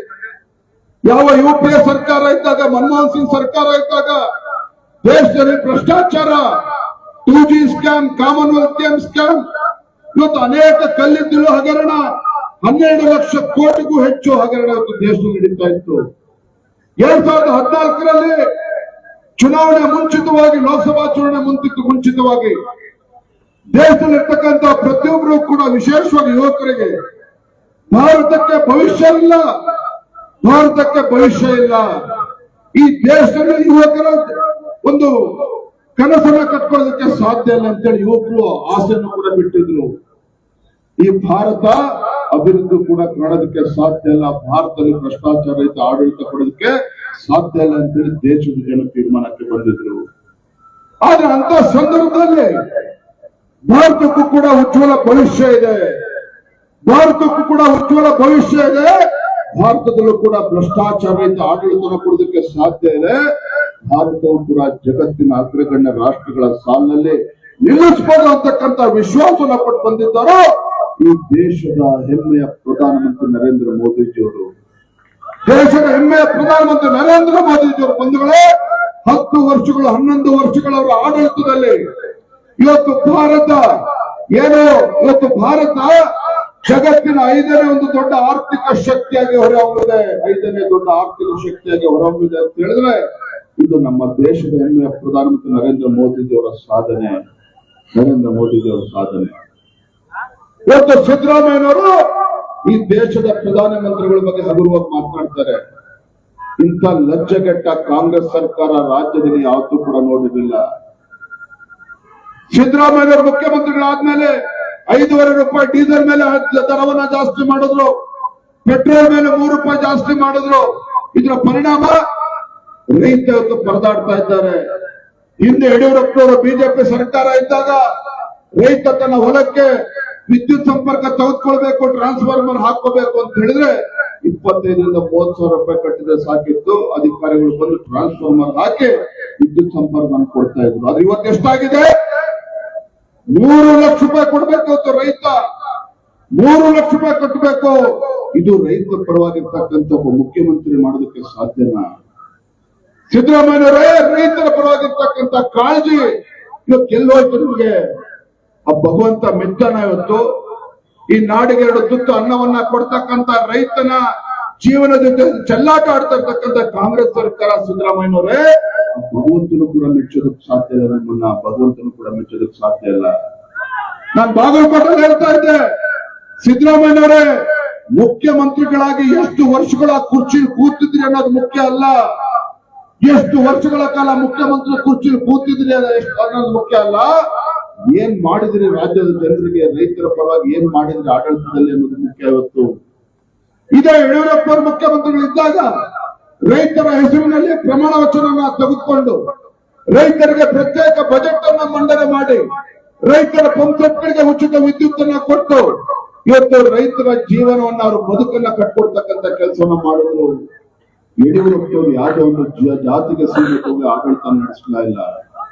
ಯಾವ UPA ಸರ್ಕಾರ ಇದ್ದಾಗ, ಮನಮೋಹನ್ ಸಿಂಗ್ ಸರ್ಕಾರ ಇದ್ದಾಗ ದೇಶದಲ್ಲಿ ಭ್ರಷ್ಟಾಚಾರ, 2G scam, Commonwealth game scam, ಇವತ್ತು ಅನೇಕ ಕಲ್ಲಿದ್ದಲು ಹಗರಣ, 12 ಲಕ್ಷ ಕೋಟಿಗೂ ಹೆಚ್ಚು ಹಗರಣ ಇವತ್ತು ದೇಶದಲ್ಲಿ ನಡೀತಾ ಇತ್ತು. 2014ರಲ್ಲಿ ಚುನಾವಣೆ ಮುಂಚಿತವಾಗಿ, ಲೋಕಸಭಾ ಚುನಾವಣೆ ಮುಂಚಿತವಾಗಿ ದೇಶದಲ್ಲಿರ್ತಕ್ಕಂಥ ಪ್ರತಿಯೊಬ್ಬರು ಕೂಡ ವಿಶೇಷವಾಗಿ ಯುವಕರಿಗೆ ಭಾರತಕ್ಕೆ ಭವಿಷ್ಯ ಇಲ್ಲ, ಭಾರತಕ್ಕೆ ಭವಿಷ್ಯ ಇಲ್ಲ. ಈ ದೇಶದಲ್ಲಿ ಯುವಕರ ಒಂದು ಕನಸನ್ನ ಕಟ್ಕೊಳ್ಳೋದಕ್ಕೆ ಸಾಧ್ಯ ಇಲ್ಲ ಅಂತೇಳಿ ಯುವಕರು ಆಸೆಯನ್ನು ಕೂಡ ಬಿಟ್ಟಿದ್ರು. ಈ ಭಾರತ ಅಭಿವೃದ್ಧಿ ಕೂಡ ಕಾಣೋದಕ್ಕೆ ಸಾಧ್ಯ ಇಲ್ಲ, ಭಾರತದಲ್ಲಿ ಭ್ರಷ್ಟಾಚಾರ ರಹಿತ ಆಡಳಿತ ಕೊಡೋದಕ್ಕೆ ಸಾಧ್ಯ ಇಲ್ಲ ಅಂತೇಳಿ ದೇಶದ ಜನ ತೀರ್ಮಾನಕ್ಕೆ ಬಂದಿದ್ರು. ಆದ್ರೆ ಅಂತ ಸಂದರ್ಭದಲ್ಲಿ ಭಾರತಕ್ಕೂ ಕೂಡ ಉಜ್ವಲ ಭವಿಷ್ಯ ಇದೆ, ಭಾರತಕ್ಕೂ ಕೂಡ ಉಜ್ವಲ ಭವಿಷ್ಯ ಇದೆ. ಭಾರತದಲ್ಲೂ ಕೂಡ ಭ್ರಷ್ಟಾಚಾರ ರಹಿತ ಆಡಳಿತ ಕೊಡೋದಕ್ಕೆ ಸಾಧ್ಯ ಇದೆ. ಭಾರತವು ಕೂಡ ಜಗತ್ತಿನ ಅಗ್ರಗಣ್ಯ ರಾಷ್ಟ್ರಗಳ ಸಾಲಿನಲ್ಲಿ ನಿಲ್ಲಿಸಬಹುದು ಅಂತಕ್ಕಂಥ ವಿಶ್ವಾಸನ ಪಟ್ಟು ಬಂದಿದ್ದಾರೋ ಈ ದೇಶದ ಹೆಮ್ಮೆಯ ಪ್ರಧಾನಮಂತ್ರಿ ನರೇಂದ್ರ ಮೋದಿಜಿಯವರು. ದೇಶದ ಹೆಮ್ಮೆಯ ಪ್ರಧಾನಮಂತ್ರಿ ನರೇಂದ್ರ ಮೋದಿಜಿಯವರು ಬಂಧುಗಳೇ, 10 ವರ್ಷಗಳು 11 ವರ್ಷಗಳ ಅವರ ಆಡಳಿತದಲ್ಲಿ ಇವತ್ತು ಭಾರತ ಜಗತ್ತಿನ 5ನೇ ಒಂದು ದೊಡ್ಡ ಆರ್ಥಿಕ ಶಕ್ತಿಯಾಗಿ ಹೊರಹೊಮ್ಮಿದೆ, 5ನೇ ದೊಡ್ಡ ಆರ್ಥಿಕ ಶಕ್ತಿಯಾಗಿ ಹೊರಹೊಮ್ಮಿದೆ ಅಂತ ಹೇಳಿದ್ರೆ ಇದು ನಮ್ಮ ದೇಶದ ಹೆಮ್ಮೆಯ ಪ್ರಧಾನಮಂತ್ರಿ ನರೇಂದ್ರ ಮೋದಿಜಿಯವರ ಸಾಧನೆ, ನರೇಂದ್ರ ಮೋದಿಜಿಯವರ ಸಾಧನೆ. ಇವತ್ತು ಸಿದ್ದರಾಮಯ್ಯನವರು ಈ ದೇಶದ ಪ್ರಧಾನಮಂತ್ರಿಗಳ ಬಗ್ಗೆ ಹಗುರವಾಗಿ ಮಾತನಾಡ್ತಾರೆ. ಇಂಥ ಲಜ್ಜೆಗೆಟ್ಟ ಕಾಂಗ್ರೆಸ್ ಸರ್ಕಾರ ರಾಜ್ಯದಲ್ಲಿ ಯಾವತ್ತೂ ಕೂಡ ನೋಡಿರಲಿಲ್ಲ. ಸಿದ್ದರಾಮಯ್ಯನವರು ಮುಖ್ಯಮಂತ್ರಿಗಳಾದ್ಮೇಲೆ 5.5 ರೂಪಾಯಿ ಡೀಸೆಲ್ ಮೇಲೆ ದರವನ್ನ ಜಾಸ್ತಿ ಮಾಡಿದ್ರು, ಪೆಟ್ರೋಲ್ ಮೇಲೆ 3 ರೂಪಾಯಿ ಜಾಸ್ತಿ ಮಾಡಿದ್ರು. ಇದರ ಪರಿಣಾಮ ರೈತ ಇವತ್ತು ಪರದಾಡ್ತಾ ಇದ್ದಾರೆ. ಹಿಂದೆ ಯಡಿಯೂರಪ್ಪನವರು ಬಿಜೆಪಿ ಸರ್ಕಾರ ಇದ್ದಾಗ ರೈತ ತನ್ನ ಹೊಲಕ್ಕೆ ವಿದ್ಯುತ್ ಸಂಪರ್ಕ ತೆಗೆದುಕೊಳ್ಬೇಕು, ಟ್ರಾನ್ಸ್ಫಾರ್ಮರ್ ಹಾಕೋಬೇಕು ಅಂತ ಹೇಳಿದ್ರೆ 25,000 30,000 ರೂಪಾಯಿ ಕಟ್ಟಿದ್ರೆ ಸಾಕಿತ್ತು. ಅಧಿಕಾರಿಗಳು ಬಂದು ಟ್ರಾನ್ಸ್ಫಾರ್ಮರ್ ಹಾಕಿ ವಿದ್ಯುತ್ ಸಂಪರ್ಕ ಕೊಡ್ತಾ ಇದ್ರು. ಅದು ಇವತ್ತು ಎಷ್ಟಾಗಿದೆ? 3 ಲಕ್ಷ ರೂಪಾಯಿ ಕೊಡ್ಬೇಕು ಅಂತ ರೈತ, 3 ಲಕ್ಷ ರೂಪಾಯಿ ಕಟ್ಟಬೇಕು. ಇದು ರೈತ ಪರವಾಗಿರ್ತಕ್ಕಂಥ ಒಬ್ಬ ಮುಖ್ಯಮಂತ್ರಿ ಮಾಡೋದಕ್ಕೆ ಸಾಧ್ಯನಾ? ಸಿದ್ದರಾಮಯ್ಯನವರೇ, ರೈತರ ಪರವಾಗಿರ್ತಕ್ಕಂಥ ಕಾಳಜಿ ಇವತ್ತು ಎಲ್ಲೋಯ್ತು ನಿಮ್ಗೆ? ಆ ಭಗವಂತ ಮೆಚ್ಚನ ಇವತ್ತು ಈ ನಾಡಿಗೆ 2 ತುತ್ತು ಅನ್ನವನ್ನ ಕೊಡ್ತಕ್ಕಂಥ ರೈತನ ಜೀವನದ ಜೊತೆ ಚೆಲ್ಲಾಟ ಆಡ್ತಾ ಇರ್ತಕ್ಕಂಥ ಕಾಂಗ್ರೆಸ್ ಸರ್ಕಾರ ಸಿದ್ದರಾಮಯ್ಯನವರೇ, ಭಗವಂತನು ಕೂಡ ಮೆಚ್ಚೋದಕ್ಕೆ ಸಾಧ್ಯ ಇಲ್ಲ. ನಮ್ಮನ್ನ ಭಗವಂತನು ಕೂಡ ಮೆಚ್ಚೋದಕ್ಕೆ ಸಾಧ್ಯ ಇಲ್ಲ. ನಾನು ಬಾಗಲಕೋಟೆಯಲ್ಲಿ ಹೇಳ್ತಾ ಇದ್ದೆ, ಸಿದ್ದರಾಮಯ್ಯನವರೇ ಮುಖ್ಯಮಂತ್ರಿಗಳಾಗಿ ಎಷ್ಟು ವರ್ಷಗಳ ಕುರ್ಚಿ ಕೂತಿದ್ರಿ ಅನ್ನೋದು ಮುಖ್ಯ ಅಲ್ಲ, ಎಷ್ಟು ವರ್ಷಗಳ ಕಾಲ ಮುಖ್ಯಮಂತ್ರಿ ಕುರ್ಚಿ ಕೂತಿದ್ರಿ ಅನ್ನೋದು ಮುಖ್ಯ ಅಲ್ಲ, ಏನ್ ಮಾಡಿದ್ರಿ ರಾಜ್ಯದ ಜನರಿಗೆ, ರೈತರ ಪರವಾಗಿ ಏನ್ ಮಾಡಿದ್ರಿ ಆಡಳಿತದಲ್ಲಿ ಅನ್ನೋದು ಮುಖ್ಯ. ಇವತ್ತು ಇದೇ ಯಡಿಯೂರಪ್ಪ ಅವರು ಮುಖ್ಯಮಂತ್ರಿಗಳಿದ್ದಾಗ ರೈತರ ಹೆಸರಿನಲ್ಲಿ ಪ್ರಮಾಣ ವಚನ ತೆಗೆದುಕೊಂಡು ರೈತರಿಗೆ ಪ್ರತ್ಯೇಕ ಬಜೆಟ್ ಅನ್ನ ಮಂಡನೆ ಮಾಡಿ ರೈತರ ಪಂಪ್ಸೆಟ್ಗಳಿಗೆ ಉಚಿತ ವಿದ್ಯುತ್ ಅನ್ನ ಕೊಟ್ಟು ಇವತ್ತು ರೈತರ ಜೀವನವನ್ನ ಅವರು ಬದುಕನ್ನ ಕಟ್ಕೊಡ್ತಕ್ಕಂಥ ಕೆಲಸವನ್ನ ಮಾಡಿದ್ರು. ಯಡಿಯೂರಪ್ಪನವರು ಯಾವುದೋ ಒಂದು ಜಾತಿಗೆ ಸೀಮಿತವಾಗಿ ಆಡಳಿತ ನಡೆಸಲೇ ಇಲ್ಲ.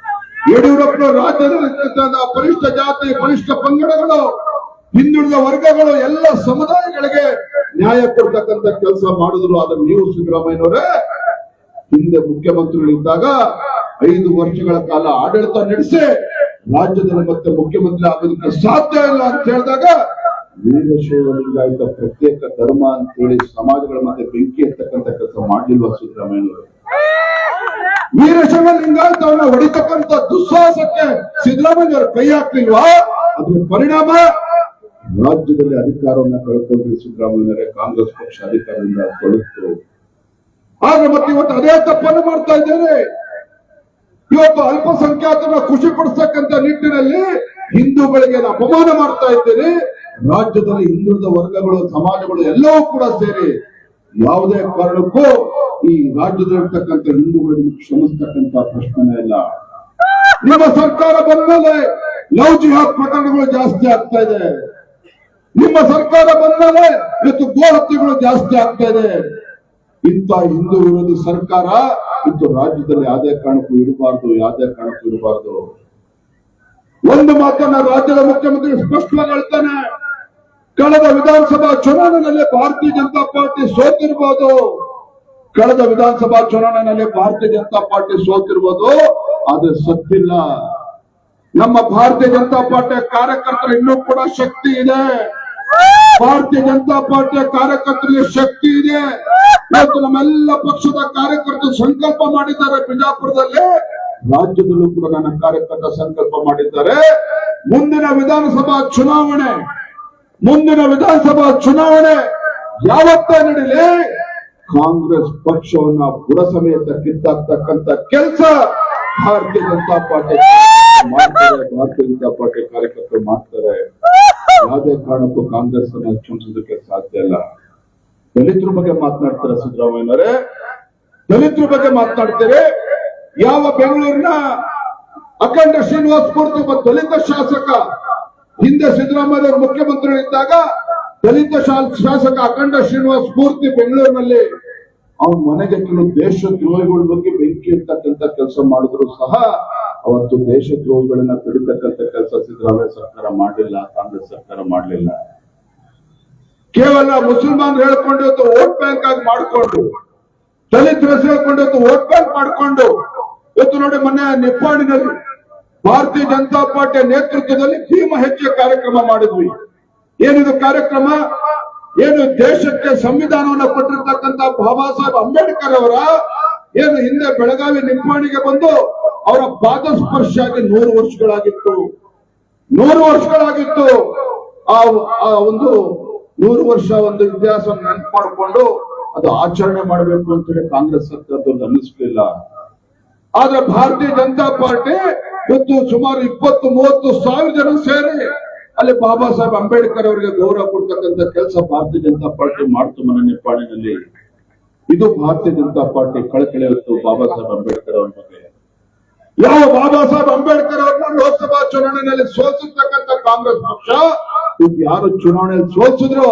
ಯಡಿಯೂರಪ್ಪನವರು ರಾಜ್ಯದ ಪರಿಷ್ಠ ಜಾತಿ, ಪರಿಷ್ಠ ಪಂಗಡಗಳು, ಹಿಂದುಳಿದ ವರ್ಗಗಳು, ಎಲ್ಲ ಸಮುದಾಯಗಳಿಗೆ ನ್ಯಾಯ ಕೊಡ್ತಕ್ಕಂಥ ಕೆಲಸ ಮಾಡಿದ್ರು. ಆದ್ರೆ ನೀವು ಸಿದ್ದರಾಮಯ್ಯನವರೇ ಹಿಂದೆ ಮುಖ್ಯಮಂತ್ರಿಗಳಿದ್ದಾಗ 5 ವರ್ಷಗಳ ಕಾಲ ಆಡಳಿತ ನಡೆಸಿ ರಾಜ್ಯದಲ್ಲಿ ಮತ್ತೆ ಮುಖ್ಯಮಂತ್ರಿ ಆಗೋದಕ್ಕೆ ಸಾಧ್ಯ ಇಲ್ಲ ಅಂತ ಹೇಳಿದಾಗ ವೀರಶೈವ ಲಿಂಗಾಯತ ಪ್ರತ್ಯೇಕ ಧರ್ಮ ಅಂತ ಹೇಳಿ ಸಮಾಜಗಳ ಮಧ್ಯೆ ಬೆಂಕಿ ಹತ್ತಕ್ಕಂಥ ಕೆಲಸ ಮಾಡಲಿಲ್ವಾ ಸಿದ್ದರಾಮಯ್ಯನವರು? ವೀರಶೈವ ಲಿಂಗಾಯತವನ್ನ ಹೊಡಿತಕ್ಕಂಥ ದುಸ್ಸಾಹಸಕ್ಕೆ ಸಿದ್ದರಾಮಯ್ಯವರು ಕೈ ಹಾಕ್ಲಿಲ್ವಾ? ಅದ್ರ ಪರಿಣಾಮ ರಾಜ್ಯದಲ್ಲಿ ಅಧಿಕಾರವನ್ನ ಕಳ್ಕೊಂಡ್ರಿ ಸಿದ್ದರಾಮಯ್ಯನವರೇ. ಕಾಂಗ್ರೆಸ್ ಪಕ್ಷ ಅಧಿಕಾರದಿಂದ ತೊಲಗಿತು. ಆದ್ರೆ ಮತ್ತೆ ಇವತ್ತು ಅದೇ ತಪ್ಪನ್ನು ಮಾಡ್ತಾ ಇದ್ದೇನೆ. ಇವತ್ತು ಅಲ್ಪಸಂಖ್ಯಾತರನ್ನ ಖುಷಿ ಪಡಿಸ್ತಕ್ಕಂಥ ನಿಟ್ಟಿನಲ್ಲಿ ಹಿಂದೂಗಳಿಗೆ ಅಪಮಾನ ಮಾಡ್ತಾ ಇದ್ದೀರಿ. ರಾಜ್ಯದಲ್ಲಿ ಹಿಂದುಳಿದ ವರ್ಗಗಳು, ಸಮಾಜಗಳು ಎಲ್ಲವೂ ಕೂಡ ಸೇರಿ ಯಾವುದೇ ಕಾರಣಕ್ಕೂ ಈ ರಾಜ್ಯದಲ್ಲಿರ್ತಕ್ಕಂಥ ಹಿಂದೂಗಳನ್ನು ಕ್ಷಮಿಸ್ತಕ್ಕಂಥ ಪ್ರಶ್ನೆ ಇಲ್ಲ. ನಿಮ್ಮ ಸರ್ಕಾರ ಬಂದ್ಮೇಲೆ ಲವ್ ಜಿಹಾದ್ ಪ್ರಕರಣಗಳು ಜಾಸ್ತಿ ಆಗ್ತಾ ಇದೆ. ನಿಮ್ಮ ಸರ್ಕಾರ ಬಂದ್ಮೇಲೆ ಇವತ್ತು ಗೋ ಹತ್ಯೆಗಳು ಜಾಸ್ತಿ ಆಗ್ತಾ ಇದೆ. ಇಂಥ ಹಿಂದೂ ವಿರೋಧಿ ಸರ್ಕಾರ ಇವತ್ತು ರಾಜ್ಯದಲ್ಲಿ ಯಾವುದೇ ಕಾರಣಕ್ಕೂ ಇರಬಾರ್ದು. ಒಂದು ಮಾತನ್ನ ರಾಜ್ಯದ ಮುಖ್ಯಮಂತ್ರಿ ಸ್ಪಷ್ಟವಾಗಿ ಹೇಳ್ತಾನೆ, ಕಳೆದ ವಿಧಾನಸಭಾ ಚುನಾವಣೆಯಲ್ಲಿ ಭಾರತೀಯ ಜನತಾ ಪಾರ್ಟಿ ಸೋತಿರ್ಬೋದು, ಆದ್ರೆ ಸತ್ತಿಲ್ಲ. ನಮ್ಮ ಭಾರತೀಯ ಜನತಾ ಪಾರ್ಟಿಯ ಕಾರ್ಯಕರ್ತರ ಇನ್ನೂ ಕೂಡ ಶಕ್ತಿ ಇದೆ. ಭಾರತೀಯ ಜನತಾ ಪಾರ್ಟಿಯ ಕಾರ್ಯಕರ್ತರಿಗೆ ಶಕ್ತಿ ಇದೆ. ಇವತ್ತು ನಮ್ಮೆಲ್ಲ ಪಕ್ಷದ ಕಾರ್ಯಕರ್ತರು ಸಂಕಲ್ಪ ಮಾಡಿದ್ದಾರೆ. ಬಿಜಾಪುರದಲ್ಲಿ, ರಾಜ್ಯದಲ್ಲೂ ಕೂಡ ನನ್ನ ಕಾರ್ಯಕರ್ತ ಸಂಕಲ್ಪ ಮಾಡಿದ್ದಾರೆ. ಮುಂದಿನ ವಿಧಾನಸಭಾ ಚುನಾವಣೆ ಯಾವತ್ತೇ ನಡೀಲಿ, ಕಾಂಗ್ರೆಸ್ ಪಕ್ಷವನ್ನ ಬುಡ ಸಮೇತ ಕಿತ್ತಾಕ್ತಕ್ಕಂಥ ಕೆಲಸ ಭಾರತೀಯ ಜನತಾ ಪಾರ್ಟಿ ಕಾರ್ಯಕರ್ತರು ಮಾಡ್ತಾರೆ. ಯಾವುದೇ ಕಾರಣಕ್ಕೂ ಕಾಂಗ್ರೆಸ್ ಅನ್ನು ಕ್ಷಮಿಸೋದಕ್ಕೆ ಸಾಧ್ಯ ಇಲ್ಲ. ದಲಿತರ ಬಗ್ಗೆ ಮಾತನಾಡ್ತಾರೆ ಸಿದ್ದರಾಮಯ್ಯನವರೇ, ದಲಿತರ ಬಗ್ಗೆ ಮಾತನಾಡ್ತಾರೆ. ಯಾವ ಬೆಂಗಳೂರಿನ ಅಖಂಡ ಶ್ರೀನಿವಾಸ್ ಮೂರ್ತಿ ಒಬ್ಬ ದಲಿತ ಶಾಸಕ, ಹಿಂದೆ ಸಿದ್ದರಾಮಯ್ಯವರು ಮುಖ್ಯಮಂತ್ರಿಗಳಿದ್ದಾಗ ದಲಿತ ಶಾಸಕ ಅಖಂಡ ಶ್ರೀನಿವಾಸ್ ಮೂರ್ತಿ ಬೆಂಗಳೂರಿನಲ್ಲಿ ಅವನ ಮನೆಗೆ ಕೆಲವು ದೇಶದ್ರೋಹಿಗಳ ಬಗ್ಗೆ ಬೆಂಕಿ ಇರ್ತಕ್ಕಂಥ ಕೆಲಸ ಮಾಡಿದ್ರು ಸಹ ಅವತ್ತು ದೇಶದ್ರೋಹಿಗಳನ್ನ ತಡಿತಕ್ಕಂಥ ಕೆಲಸ ಸಿದ್ದರಾಮಯ್ಯ ಸರ್ಕಾರ ಮಾಡಲಿಲ್ಲ, ಕಾಂಗ್ರೆಸ್ ಸರ್ಕಾರ ಮಾಡಲಿಲ್ಲ. ಕೇವಲ ಮುಸಲ್ಮಾನ್ ಹೇಳ್ಕೊಂಡು ವೋಟ್ ಬ್ಯಾಂಕ್ ಆಗಿ ಮಾಡಿಕೊಂಡು, ದಲಿತರ ಹೆಸರು ಹೇಳ್ಕೊಂಡು ವೋಟ್ ಬ್ಯಾಂಕ್ ಮಾಡಿಕೊಂಡು, ಇವತ್ತು ನೋಡಿ ಮೊನ್ನೆ ನಿಪ್ಪಾಣಿನಲ್ಲಿ ಭಾರತೀಯ ಜನತಾ ಪಾರ್ಟಿಯ ನೇತೃತ್ವದಲ್ಲಿ ಭೀಮ ಹೆಜ್ಜೆ ಕಾರ್ಯಕ್ರಮ ಮಾಡಿದ್ವಿ. ಏನಿದು ಕಾರ್ಯಕ್ರಮ? ಏನು ದೇಶಕ್ಕೆ ಸಂವಿಧಾನವನ್ನು ಕೊಟ್ಟಿರ್ತಕ್ಕಂಥ ಬಾಬಾ ಸಾಹೇಬ್ ಅಂಬೇಡ್ಕರ್ ಅವರ ಏನು ಹಿಂದೆ ಬೆಳಗಾವಿ ನಿಪ್ಪಾಣಿಗೆ ಬಂದು ಅವರ ಪಾದ ಸ್ಪರ್ಶ ಆಗಿ 100 ವರ್ಷಗಳಾಗಿತ್ತು. ಆ ಒಂದು 100 ವರ್ಷ ಒಂದು ಇತಿಹಾಸವನ್ನು ನೆನಪು ಮಾಡಿಕೊಂಡು ಅದು ಆಚರಣೆ ಮಾಡಬೇಕು ಅಂತ ಹೇಳಿ ಕಾಂಗ್ರೆಸ್ ಸರ್ಕಾರದಲ್ಲಿ ಅನ್ನಿಸ್ಲಿಲ್ಲ. ಆದ್ರೆ ಭಾರತೀಯ ಜನತಾ ಪಾರ್ಟಿ ಇವತ್ತು ಸುಮಾರು 20-30 ಸಾವಿರ ಜನ ಸೇರಿ ಅಲ್ಲಿ ಬಾಬಾ ಸಾಹೇಬ್ ಅಂಬೇಡ್ಕರ್ ಅವರಿಗೆ ಗೌರವ ಕೊಡ್ತಕ್ಕಂಥ ಕೆಲಸ ಭಾರತೀಯ ಜನತಾ ಪಾರ್ಟಿ ಮಾಡ್ತು ಮನೆ ನಿಪ್ಪಾಣಿನಲ್ಲಿ. ಇದು ಭಾರತೀಯ ಜನತಾ ಪಾರ್ಟಿ ಕಳಕಳಿ ಹೊತ್ತು ಬಾಬಾ ಸಾಹೇಬ್ ಅಂಬೇಡ್ಕರ್ ಅವ್ರ ಬಗ್ಗೆ. ಯಾವ ಬಾಬಾ ಸಾಹೇಬ್ ಅಂಬೇಡ್ಕರ್ ಅವ್ರನ್ನ ಲೋಕಸಭಾ ಚುನಾವಣೆಯಲ್ಲಿ ಸೋಲಿಸತಕ್ಕಂಥ ಕಾಂಗ್ರೆಸ್ ಪಕ್ಷ ಇದು ಯಾರು ಚುನಾವಣೆಯಲ್ಲಿ ಸೋಲಿಸಿದ್ರು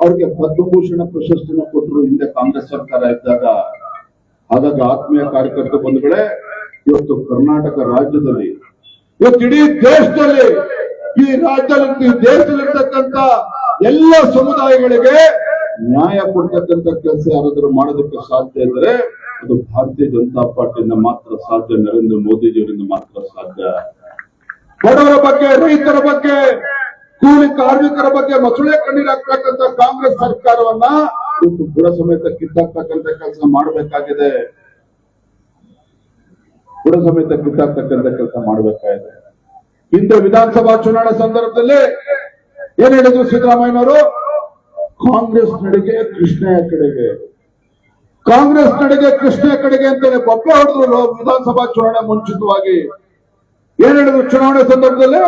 ಅವ್ರಿಗೆ ಪದ್ಮಭೂಷಣ ಪ್ರಶಸ್ತಿನ ಕೊಟ್ಟರು ಹಿಂದೆ ಕಾಂಗ್ರೆಸ್ ಸರ್ಕಾರ ಇದ್ದಾಗ. ಹಾಗಾಗಿ ಆತ್ಮೀಯ ಕಾರ್ಯಕರ್ತ ಬಂಧುಗಳೇ, ಇವತ್ತು ಕರ್ನಾಟಕ ರಾಜ್ಯದಲ್ಲಿ, ಇವತ್ತು ಇಡೀ ದೇಶದಲ್ಲಿ, ಈ ರಾಜ್ಯದಲ್ಲಿ, ಈ ದೇಶದಲ್ಲಿರ್ತಕ್ಕಂಥ ಎಲ್ಲ ಸಮುದಾಯಗಳಿಗೆ ನ್ಯಾಯ ಕೊಡ್ತಕ್ಕಂಥ ಕೆಲಸ ಯಾರಾದ್ರೂ ಮಾಡೋದಕ್ಕೆ ಸಾಧ್ಯ ಇದ್ರೆ ಅದು ಭಾರತೀಯ ಜನತಾ ಪಾರ್ಟಿಯಿಂದ ಮಾತ್ರ ಸಾಧ್ಯ, ನರೇಂದ್ರ ಮೋದಿಜಿಯವರಿಂದ ಮಾತ್ರ ಸಾಧ್ಯ. ಬಡವರ ಬಗ್ಗೆ, ರೈತರ ಬಗ್ಗೆ, ಕೂಲಿ ಕಾರ್ಮಿಕರ ಬಗ್ಗೆ ಮೊಸಳೆ ಕಣ್ಣೀರಾಗ್ತಕ್ಕಂಥ ಕಾಂಗ್ರೆಸ್ ಸರ್ಕಾರವನ್ನ ಇವತ್ತು ಬುಡ ಸಮೇತ ಕಿತ್ತಾಕ್ತಕ್ಕಂಥ ಕೆಲಸ ಮಾಡಬೇಕಾಗಿದೆ. ಬುಡ ಸಮೇತ ಕಿತ್ತಾಕ್ತಕ್ಕಂಥ ಕೆಲಸ ಮಾಡಬೇಕಾಗಿದೆ. ಹಿಂದೆ ವಿಧಾನಸಭಾ ಚುನಾವಣೆ ಸಂದರ್ಭದಲ್ಲಿ ಏನ್ ಹೇಳಿದ್ರು ಸಿದ್ದರಾಮಯ್ಯನವರು? ಕಾಂಗ್ರೆಸ್ ನಡೆಗೆ ಕೃಷ್ಣಯ್ಯ ಕಡೆಗೆ, ಕಾಂಗ್ರೆಸ್ ನಡೆಗೆ ಕೃಷ್ಣಯ್ಯ ಕಡೆಗೆ ಅಂತಾನೆ ಬೊಬ್ಬೆ ಹೊಡೆದ್ರು ವಿಧಾನಸಭಾ ಚುನಾವಣೆ ಮುಂಚಿತವಾಗಿ. ಏನ್ ಹೇಳಿದ್ರು ಚುನಾವಣೆ ಸಂದರ್ಭದಲ್ಲಿ?